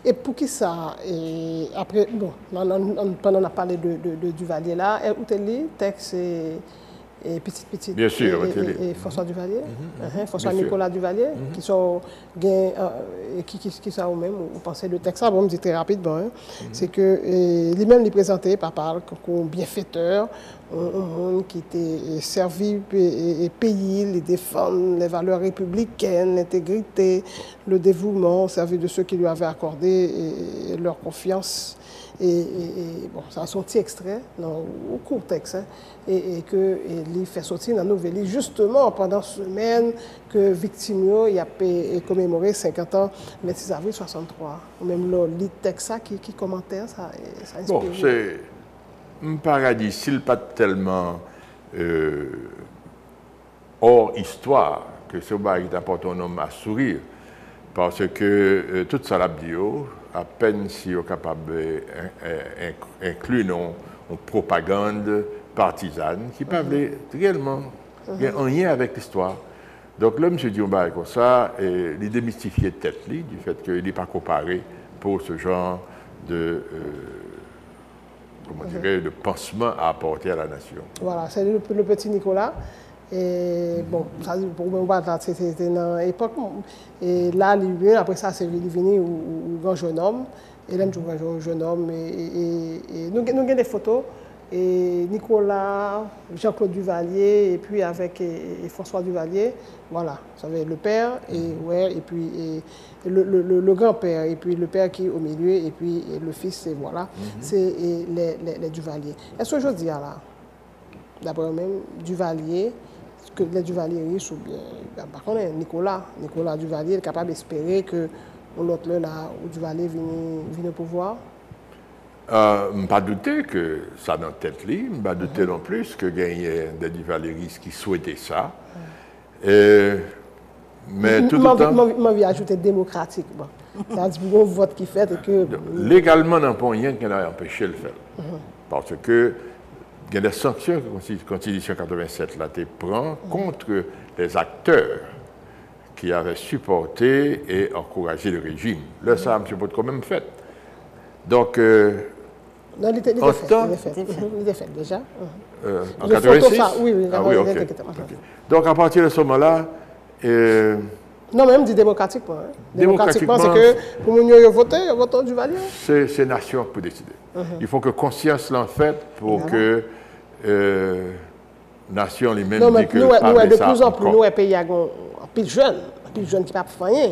Et pour qui ça, et après, bon, pendant on a parlé de Duvalier là, où tu lis, texte et petit. Bien sûr, et François Duvalier, François Nicolas Duvalier, qui sont qui sont eux-mêmes, vous pensez le texte, bon, je dis très rapidement, c'est que lui-même les présenté par comme bienfaiteur, un monde qui était servi et pays, les défendre les valeurs républicaines, l'intégrité, le dévouement, servi de ceux qui lui avaient accordé leur confiance. Et bon, ça a sorti extrait, au court texte, et que il fait sortir dans la nouvelle, justement pendant cette semaine que Victimio il a commémoré 50 ans le 26 avril 63. Ou même le texte qui commentait, ça inspire. Bon, c'est un paradis, s'il pas tellement hors histoire, que ce bail apporte un homme à sourire, parce que toute ça l'a dit, à peine si on est capable d'inclure une propagande partisane qui parlait réellement en lien avec l'histoire. Donc là, M. Diomba comme ça, il démystifiait tête du fait qu'il n'est pas comparé pour ce genre de de pansement à apporter à la nation. Voilà, c'est le petit Nicolas. Et bon, ça, pour moi, c'était dans l'époque. Et là, lui, après ça, c'est venu au grand jeune homme. Et là, un jeune homme. Et nous avons des photos. Et Nicolas, Jean-Claude Duvalier, et puis avec François Duvalier. Voilà, vous savez, le père, et puis le grand-père, et puis le père qui est au milieu, et puis le fils, et voilà. C'est les Duvalier. Est-ce que je dis là, d'après même, Duvalier, que les Duvalier riches ou bien, par contre, Nicolas Duvalier est capable d'espérer que l'autre là, où Duvalier vient au pouvoir? Pas douter que ça dans tête libre, pas douter non plus que gagner des Duvalier qui souhaitaient ça. Mais tout le temps. Je vais ajouter démocratique. C'est-à-dire un vote qui fait et que. Légalement, il n'y a pas rien qui a empêché de le faire. Parce que il y a des sanctions que la Constitution 87 là, prend contre les acteurs qui avaient supporté et encouragé le régime. Là, ça, M. Pot quand même fait. Donc, non, il était fait déjà. En 86 oui, okay. Donc, à partir de ce moment-là... non, même dit démocratiquement. Démocratiquement, c'est que pour nous voter du Valier. C'est nation pour décider. Il faut que conscience l'en fait pour que nation les mêmes dit que nous, de plus en plus, nous, un pays, un pays jeune qui ne peuvent pas faire rien.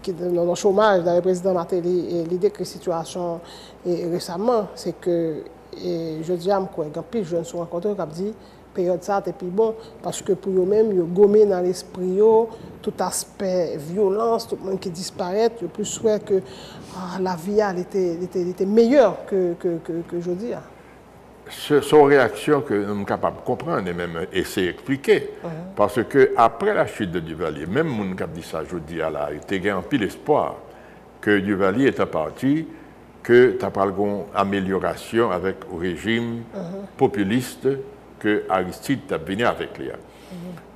Qui dans le chômage, dans le président Martelly, l'idée que la situation récemment, c'est que, je dis à moi, quand plus jeunes sont rencontrés, on dit, période ça, et puis bon, parce que pour eux-mêmes, ils ont gommé dans l'esprit, tout aspect violence, tout le monde qui disparaît, ils ont plus souhait que la vie était meilleure que je dis. Son réaction que nous sommes capables de comprendre et même essayer d'expliquer. Parce que après la chute de Duvalier, même mon cap dit ça, je dis à la, il y a un pile espoir que Duvalier est parti, que tu as pas une amélioration avec le régime populiste que Aristide a venu avec lui.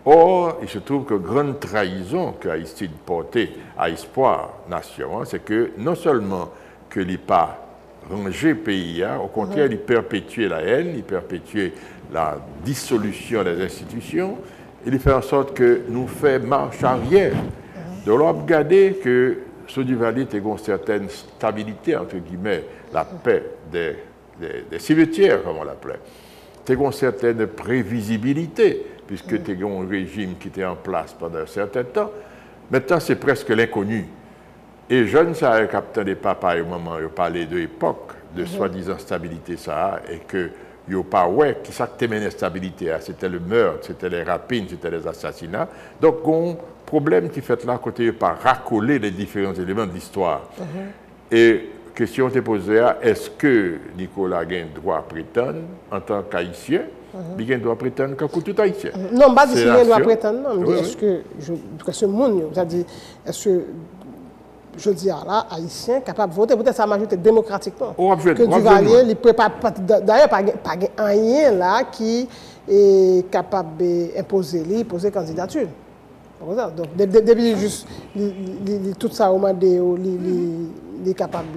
Or, il se trouve que grande trahison que Aristide portait à Espoir Nation, c'est que non seulement que n'est pas ranger pays, au contraire, il perpétuait la haine, il perpétuait la dissolution des institutions, et il fait en sorte que nous fait marche arrière. Donc, on a regardé que ce Duvalier a une certaine stabilité, entre guillemets, la paix des cimetières, comme on l'appelait. Tu as une certaine prévisibilité, puisque tu as un régime qui était en place pendant un certain temps. Maintenant, c'est presque l'inconnu. Et je ne savais pas des papas et maman parlaient de l'époque, de soi-disant stabilité, ça, et que il n'y a pas, qui ça qui mène la stabilité, c'était le meurtre, c'était les rapines, c'était les assassinats. Donc, il y a un problème qui fait là, côté pas racoler les différents éléments de l'histoire. Et question t'est posée, est-ce que Nicolas a un droit à prétendre en tant qu'haïtien? Il a un droit à prétendre comme tout haïtien. Non, pas qu'il a un droit à prétendre, non. Est-ce que ce monde, c'est-à-dire, est-ce que je dis là, haïtien, capable de voter, peut-être sa majorité démocratiquement. Que Duvalier, il peut pas, d'ailleurs, pas rien là qui est capable d'imposer candidature. Donc, depuis juste tout ça, au moment il est capable,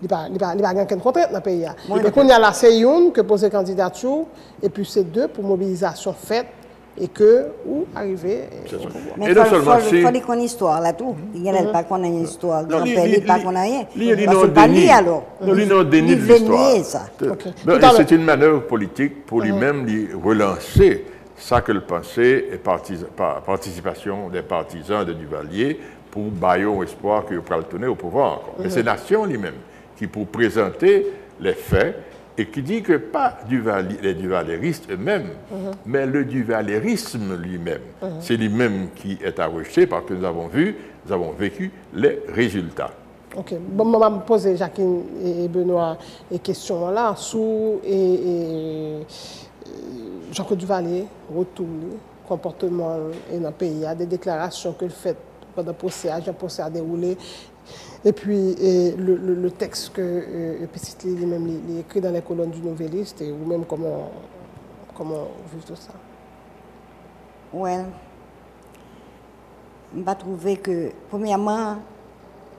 il n'y a pas de contrainte dans le pays. Mais quand il y a la CION que poser candidature, et puis c'est deux pour mobilisation faite, et que, où arriver. Mais il faut qu'on ait une histoire là tout. Il n'y a pas qu'on ait une histoire. Grand-père, il n'y a pas qu'on ait rien. Parce que pas lui alors. Il n'a déni de l'histoire. C'est une manœuvre politique pour lui-même relancer ça que le pensait et participation des partisans de Duvalier pour bailler espoir qu'il va le tourner au pouvoir. Mais c'est Nation lui-même qui, pour présenter les faits, et qui dit que pas les duvaléristes eux-mêmes, mais le duvalérisme lui-même. C'est lui-même qui est à rejeter parce que nous avons vécu les résultats. Ok. Bon, je vais poser Jacqueline et Benoît les questions là. Sous Jean-Claude Duvalier retourne comportement dans le pays. Il y a des déclarations que le fait pendant le procès, un procès a déroulé. Et puis le texte que Petit lui-même écrit dans les colonnes du Nouvelliste, et ou même comment vivre tout ça. Ouais. Je vais trouver que, premièrement,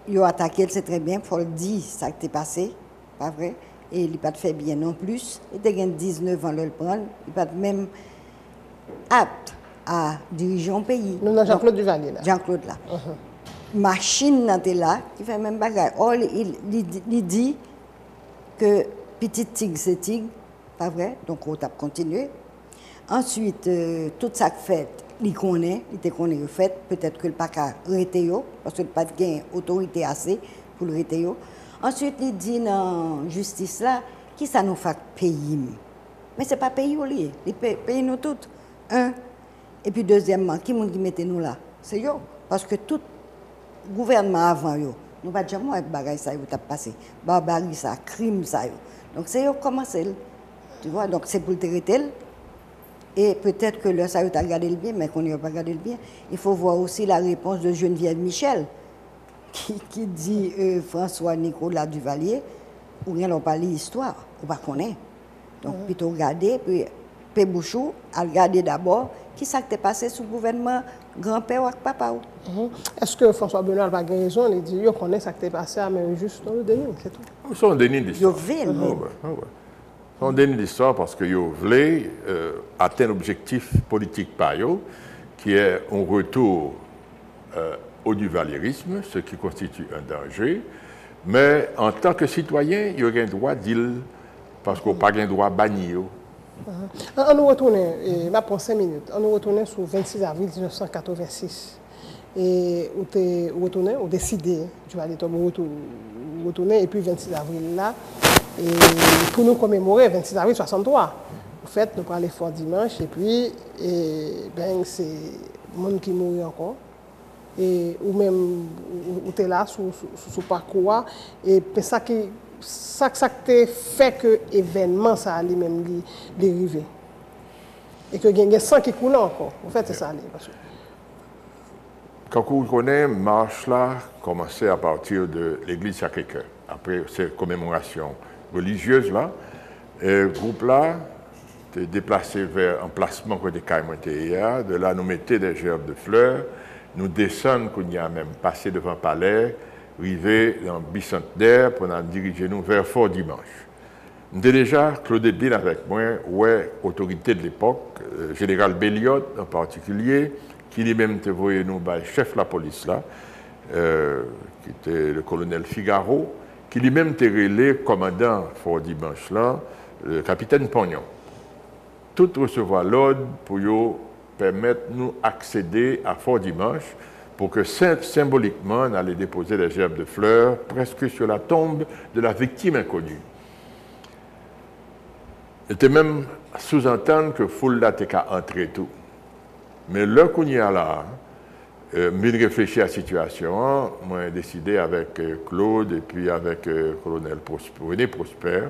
il a attaqué, c'est très bien, il faut le dire, ça qui est passé, pas vrai, et il n'a pas fait bien non plus. Il a 19 ans, le prendre, il n'est pas même apte à diriger un pays. Nous avons Jean-Claude Duvalier là. Jean-Claude là. Machine là, qui fait même bagarre. Or, il dit que petit tigre, c'est tigre, pas vrai, donc on a continué. Ensuite, tout ça fait, il connaît, le fait, peut-être que le pas qu'à arrêter, parce que le pas de autorité assez pour le arrêter. Ensuite, il dit dans la justice là, qui ça nous fait payer? Mais ce n'est pas payer au lieu, il paye nous toutes. Un. Et puis deuxièmement, qui mettait nous là? C'est eux. Parce que tout gouvernement avant, nous ne pas jamais voir bagaille ça qui a passé. Barbarie ça, crime ça. Donc c'est eux qui commencent. Tu vois, donc c'est pour le traiter. Et peut-être que le ça a regardé le bien, mais qu'on n'y a pas regardé le bien. Il faut voir aussi la réponse de Geneviève Michel, qui dit François Nicolas Duvalier, ou rien n'a pas l'histoire, ou pas connaître. Donc plutôt regarder, puis Pébouchou a regardé d'abord qui s'est passé sous le gouvernement grand-père ou papa. Est-ce que François Benoît a raison? Il dit qu'il connaît ce qui s'est passé, mais juste dans le déni, c'est tout. C'est un déni d'histoire. C'est un déni d'histoire parce qu'ils voulaient atteindre l'objectif politique par eux, qui est un retour au duvalierisme, ce qui constitue un danger. Mais en tant que citoyen, il y a un droit d'île parce qu'on n'a pas un droit bannir. On nous retourne, pour 5 minutes, on nous retourne sur 26 avril 1986. Et on décidé, tu vas aller retourner, et puis 26 avril là, et pour nous commémorer 26 avril 63. En fait, nous parlons fort dimanche, et puis, c'est le monde qui mourit encore. Et, ou même, où tu es là, sous parcours, et ça qui. Ça fait que l'événement ça allait même dériver. Et que il y a sang qui coule encore. En fait, c'est ça. Quand vous connaissez, marche là commençait à partir de l'église Sacré-Cœur. Après ces commémorations religieuses là, le groupe là était déplacé vers un placement côté Caïmontéia. De là, nous mettions des gerbes de fleurs. Nous descendons, qu'on y a même passé devant le palais. Arrivé dans le bicentenaire pour nous diriger nous vers Fort Dimanche. Nous avons déjà Claude Bill avec moi, ouais, autorité de l'époque, général Belliot en particulier, qui lui-même était voyé nous par le chef de la police là, qui était le colonel Figaro, qui lui-même était relé commandant Fort Dimanche là, le capitaine Pognon. Tout recevoir l'ordre pour nous permettre de nous accéder à Fort Dimanche, pour que symboliquement, on allait déposer des gerbes de fleurs presque sur la tombe de la victime inconnue. Il était même sous-entendre que Foulda était qu'à entrer tout. Mais là qu'on y a là, je réfléchis à la situation, moi j'ai décidé avec Claude et puis avec colonel René Prosper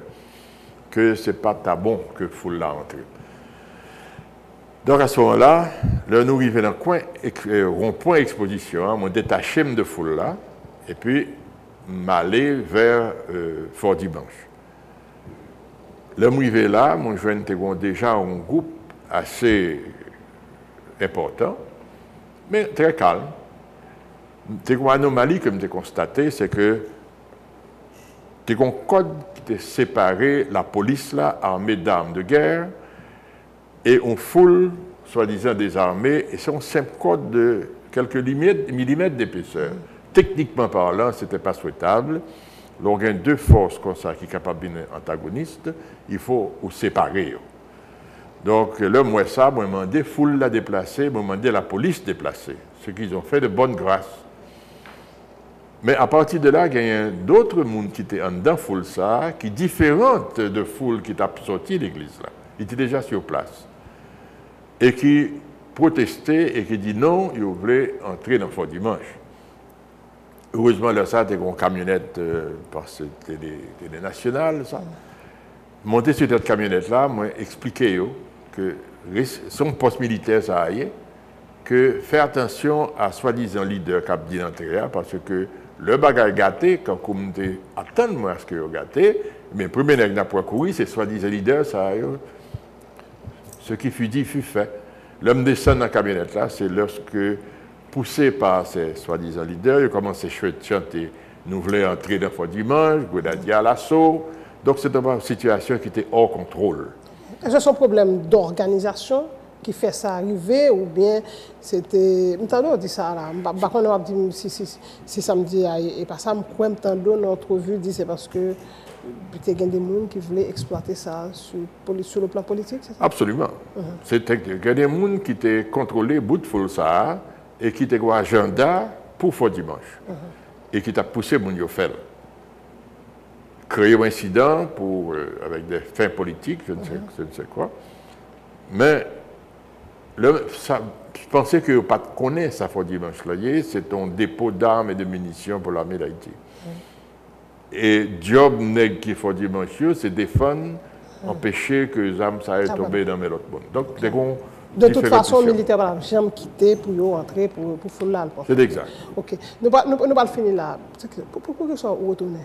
que ce n'est pas bon que Foulda entre. Donc à ce moment-là, là, nous arrivons dans le coin, rond-point exposition, je détaché de foule là, et puis m'aller vers Fort Dimanche. Là, je arrivé là, mon jeune était déjà un groupe assez important, mais très calme. Une anomalie que j'ai constatée, c'est que il y a un code qui séparé la police, là, armée d'armes de guerre, et on foule, soi-disant, des armées, et c'est un simple code de quelques millimètres d'épaisseur. Techniquement parlant, ce n'était pas souhaitable. Donc, il y a deux forces comme ça qui sont capables d'être antagonistes, il faut les séparer. Donc, là, moi, ça, moi, demandé foule la déplacer, moi, demandé la police déplacer, ce qu'ils ont fait de bonne grâce. Mais à partir de là, il y a d'autres mondes qui étaient en dedans foule ça, qui différentes de foule qui t'a sorti l'église là. Ils étaient déjà sur place. Et qui protestaient et qui dit non, ils voulaient entrer dans le Fort Dimanche. Heureusement, là, ça, c'était une camionnette, parce que c'était des nationales, ça. Monter sur cette camionnette-là, moi, expliquer que son poste militaire, ça aille, que faire attention à soi-disant leader qui a dit d'entrer, parce que le bagage gâté, quand on attend moi à ce que vous gâté, mais le premier nègre n'a pas couru, c'est soi-disant leader, ça aille. Ce qui fut dit fut fait. L'homme descend dans la camionnette là, c'est lorsque, poussé par ces soi-disant leaders, il commence à chanter « Nous voulons entrer dans le Fort Dimanche »,« Grenadier à l'assaut ». Donc c'est une situation qui était hors contrôle. Est-ce que c'est un problème d'organisation qui fait ça arriver ou bien c'était... M'entendons dit ça là. Par contre, on dit si ça me dit et pas ça, m'entendons dans l'entrevue dit c'est parce que il y a des gens qui voulaient exploiter ça sur le plan politique, c'est ça? Absolument. C'était il y a des gens qui étaient contrôlés bout de foule ça et qui étaient un agenda pour Fort Dimanche et qui t'a poussé mon yo faire. Créer un incident pour avec des fins politiques, je ne sais quoi. Mais je pensais que pas de connaître ça Fort Dimanche là, c'est un dépôt d'armes et de munitions pour l'armée d'Haïti. Et job nèg qui Fort Dimanche, c'est défendre, empêcher que les armes ça tomber dans l'autre monde. Donc de toute façon, les militaires vont jamais quitter pour entrer pour foule là. C'est exact. OK. Nous pas finir là. Pourquoi que ça retourner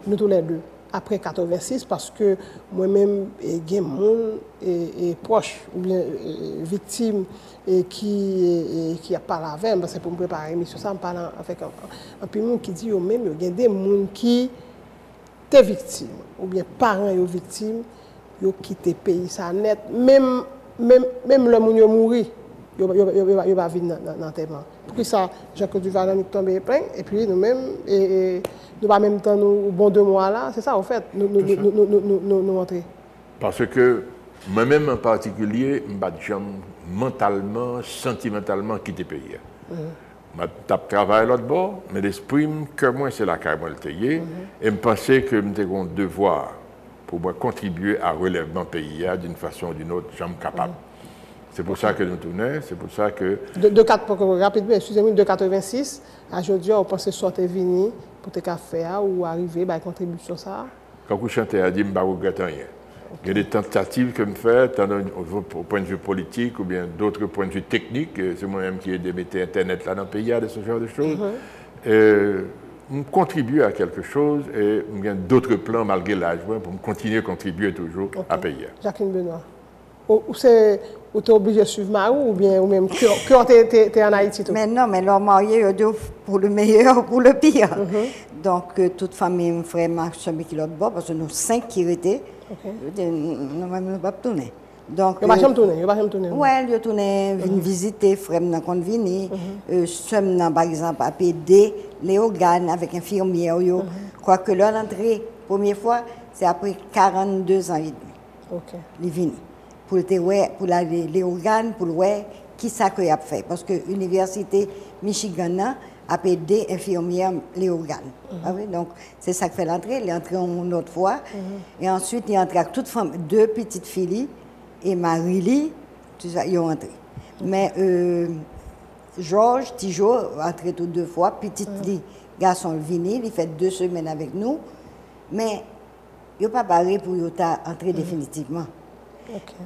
nous tous les deux après 86 parce que moi-même et des monde et proche ou bien victime et qui a parlé avec parce que pour me préparer l'émission ça me parle avec un peu monde qui dit yo même il y a des monde qui étaient victimes ou bien parents yo victimes yo quitté pays ça net même le monde yo mouri yo va venir dans l'enterrement. Pour ça Jacques Duval tombé plein et puis nous-mêmes et nous pas même temps nous bon 2 mois là, c'est ça en fait nous entrer. Parce que moi-même en particulier, je mentalement, sentimentalement quitter le pays. Je travaille l'autre bord, mais l'esprit que moi c'est la carrière et je pensais que j'avais un devoir pour moi contribuer à relèvement du pays d'une façon ou d'une autre, j'en suis capable. C'est pour ça que nous tournons, c'est pour ça que... Rapidement, excusez-moi, de 86 à aujourd'hui, on pense sortir venir pour te faire ou arriver à contribution ça. Quand vous chantez à dire, je ne regrette rien. Il y a des tentatives que je fais, tant au point de vue politique ou bien d'autres points de vue techniques. C'est moi-même qui ai démetté Internet là dans le pays, de ce genre de choses. Je contribue à quelque chose et il y a d'autres plans malgré l'âge pour continuer à contribuer toujours à payer. Jacqueline Benoît. Ou tu es obligé de suivre Marou ou bien ou même tu es en Haïti tout? Mais non, mais leur marié, pour le meilleur ou pour le pire. Donc, toute famille me ferait marcher qui l'autre bord parce que nous 5 qui étaient, nous ne pas tourner. Donc, il va jamais tourner, Oui, il tourner, venir visiter, frère dans compte venir. Sommes par exemple à PD, les organes avec infirmière quoique leur entrée première fois, c'est après 42 ans et demi. OK. Il vient pour les organes pour voir qui ça qu'il a fait parce que l'université Michigan a PD infirmière les organes. Donc c'est ça qui fait l'entrée, il est entré une autre fois et ensuite il est entré avec toute femme, 2 petites filles et Marie-Lie, tout ça, ils ont entré. Mais Georges Tijo est entré toutes 2 fois, petite garçon vini, il fait 2 semaines avec nous, mais il n'a pas barré pour entrer définitivement.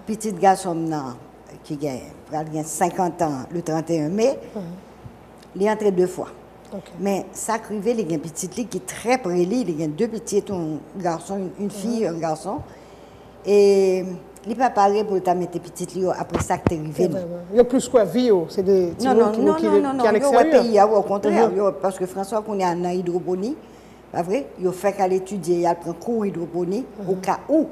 Petit garçon qui a 50 ans le 31 mai, il est entré 2 fois. Mais ça arrivé, il y a une petite qui est très près, il y a 2 petits garçons, une fille, un garçon. Et Il n'est pas pareil pour ta mettre petite Lio après ça que tu es arrivé. Il y a plus quoi, vie, c'est des petits Non, qui à il y a l'extérieur. pays, au contraire, parce que François, qu'on est en hydroponie, pas vrai, il fait qu'à l'étudier, il prend cours hydroponie, au cas où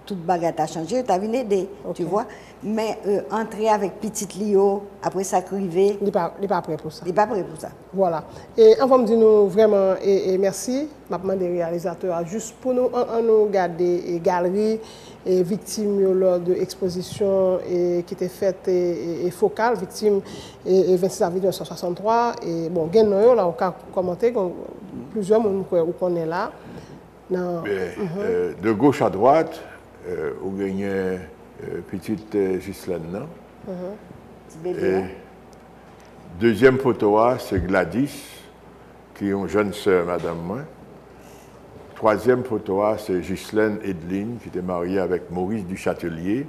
toute bagarre a changé, tu as vu l'aider, tu vois. Mais entrer avec petite Lio, après ça criver. Il n'est pas prêt pour ça. Il n'est pas prêt pour ça. Voilà. Et on va me dire nous vraiment et merci. Maintenant des réalisateurs juste pour nous nous garder et galerie et victimes lors de l'exposition qui était faite et focale victime et 26 avril 1963 et bon gain là on a commenté plusieurs monde qu'on est là. Non. De gauche à droite on gagne petite Ghislaine. Et deuxième photo, c'est Gladys, qui est une jeune sœur, madame moi. Troisième photo, c'est Ghislaine Edeline, qui était mariée avec Maurice Duchâtelier.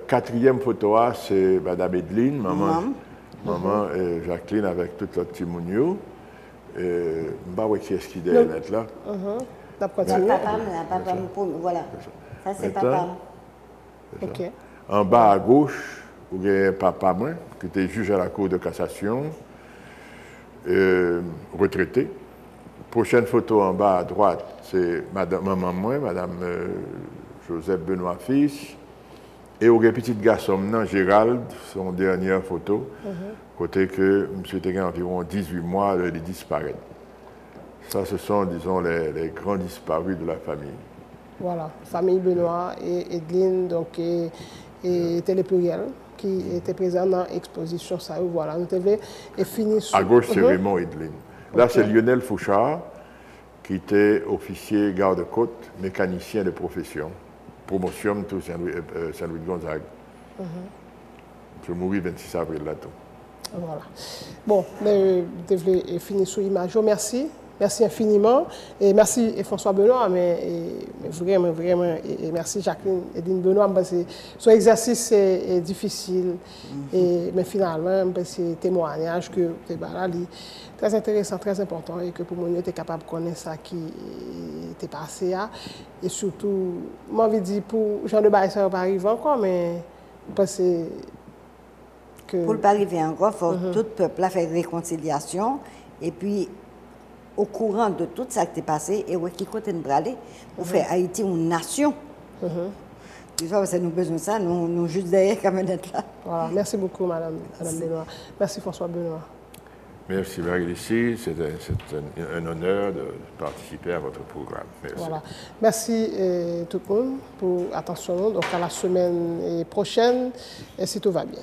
Quatrième photo, c'est madame Edeline, maman Jacqueline avec tout le petit mounio. Je ne sais pas qui est-ce qui est derrière là. Papa, voilà. Ça, c'est papa. Ok. En bas à gauche, vous avez papa, moi, qui était juge à la Cour de cassation, retraité. Prochaine photo en bas à droite, c'est maman, moi, madame Joseph Benoît fils. Et vous avez un petit garçon, Gérald, son dernière photo, côté que M. Tegan environ 18 mois, il disparaît. Ça, ce sont, disons, les grands disparus de la famille. Voilà, famille Benoît et Edeline, donc, et Télépluriel, qui était présent dans l'exposition. Ça, voilà, nous devons et fini sur... À gauche, c'est Raymond Edeline. Là, c'est Lionel Fouchard, qui était officier garde-côte, mécanicien de profession, promotion tout Saint-Louis de Gonzague. Je mourus le 26 avril là-tout. Voilà. Bon, nous devons finir sur l'image. Merci. Merci infiniment. Et merci François Benoît, mais vraiment, et merci Jacqueline Edine Benoît, parce que son exercice est difficile, mais finalement, c'est témoignage que c'est très intéressant, très important, et que pour moi, tu es capable de connaître ça qui était passé. Et surtout, moi, je dis pour Jean de Baïs, ça ne va pas arriver encore, mais parce que... Pour ne pas arriver encore, il faut tout le peuple faire réconciliation, et puis au courant de tout ça qui est passé, et qui continue de aller pour faire Haïti une nation. Tu vois, nous avons besoin de ça, nous juste derrière quand même d'être là. Voilà. Merci beaucoup, Madame Benoît. Merci François Benoît. Merci Marie-Lucie, c'est un honneur de participer à votre programme. Merci. Voilà. Merci tout le monde pour l'attention. Donc à la semaine prochaine, si tout va bien.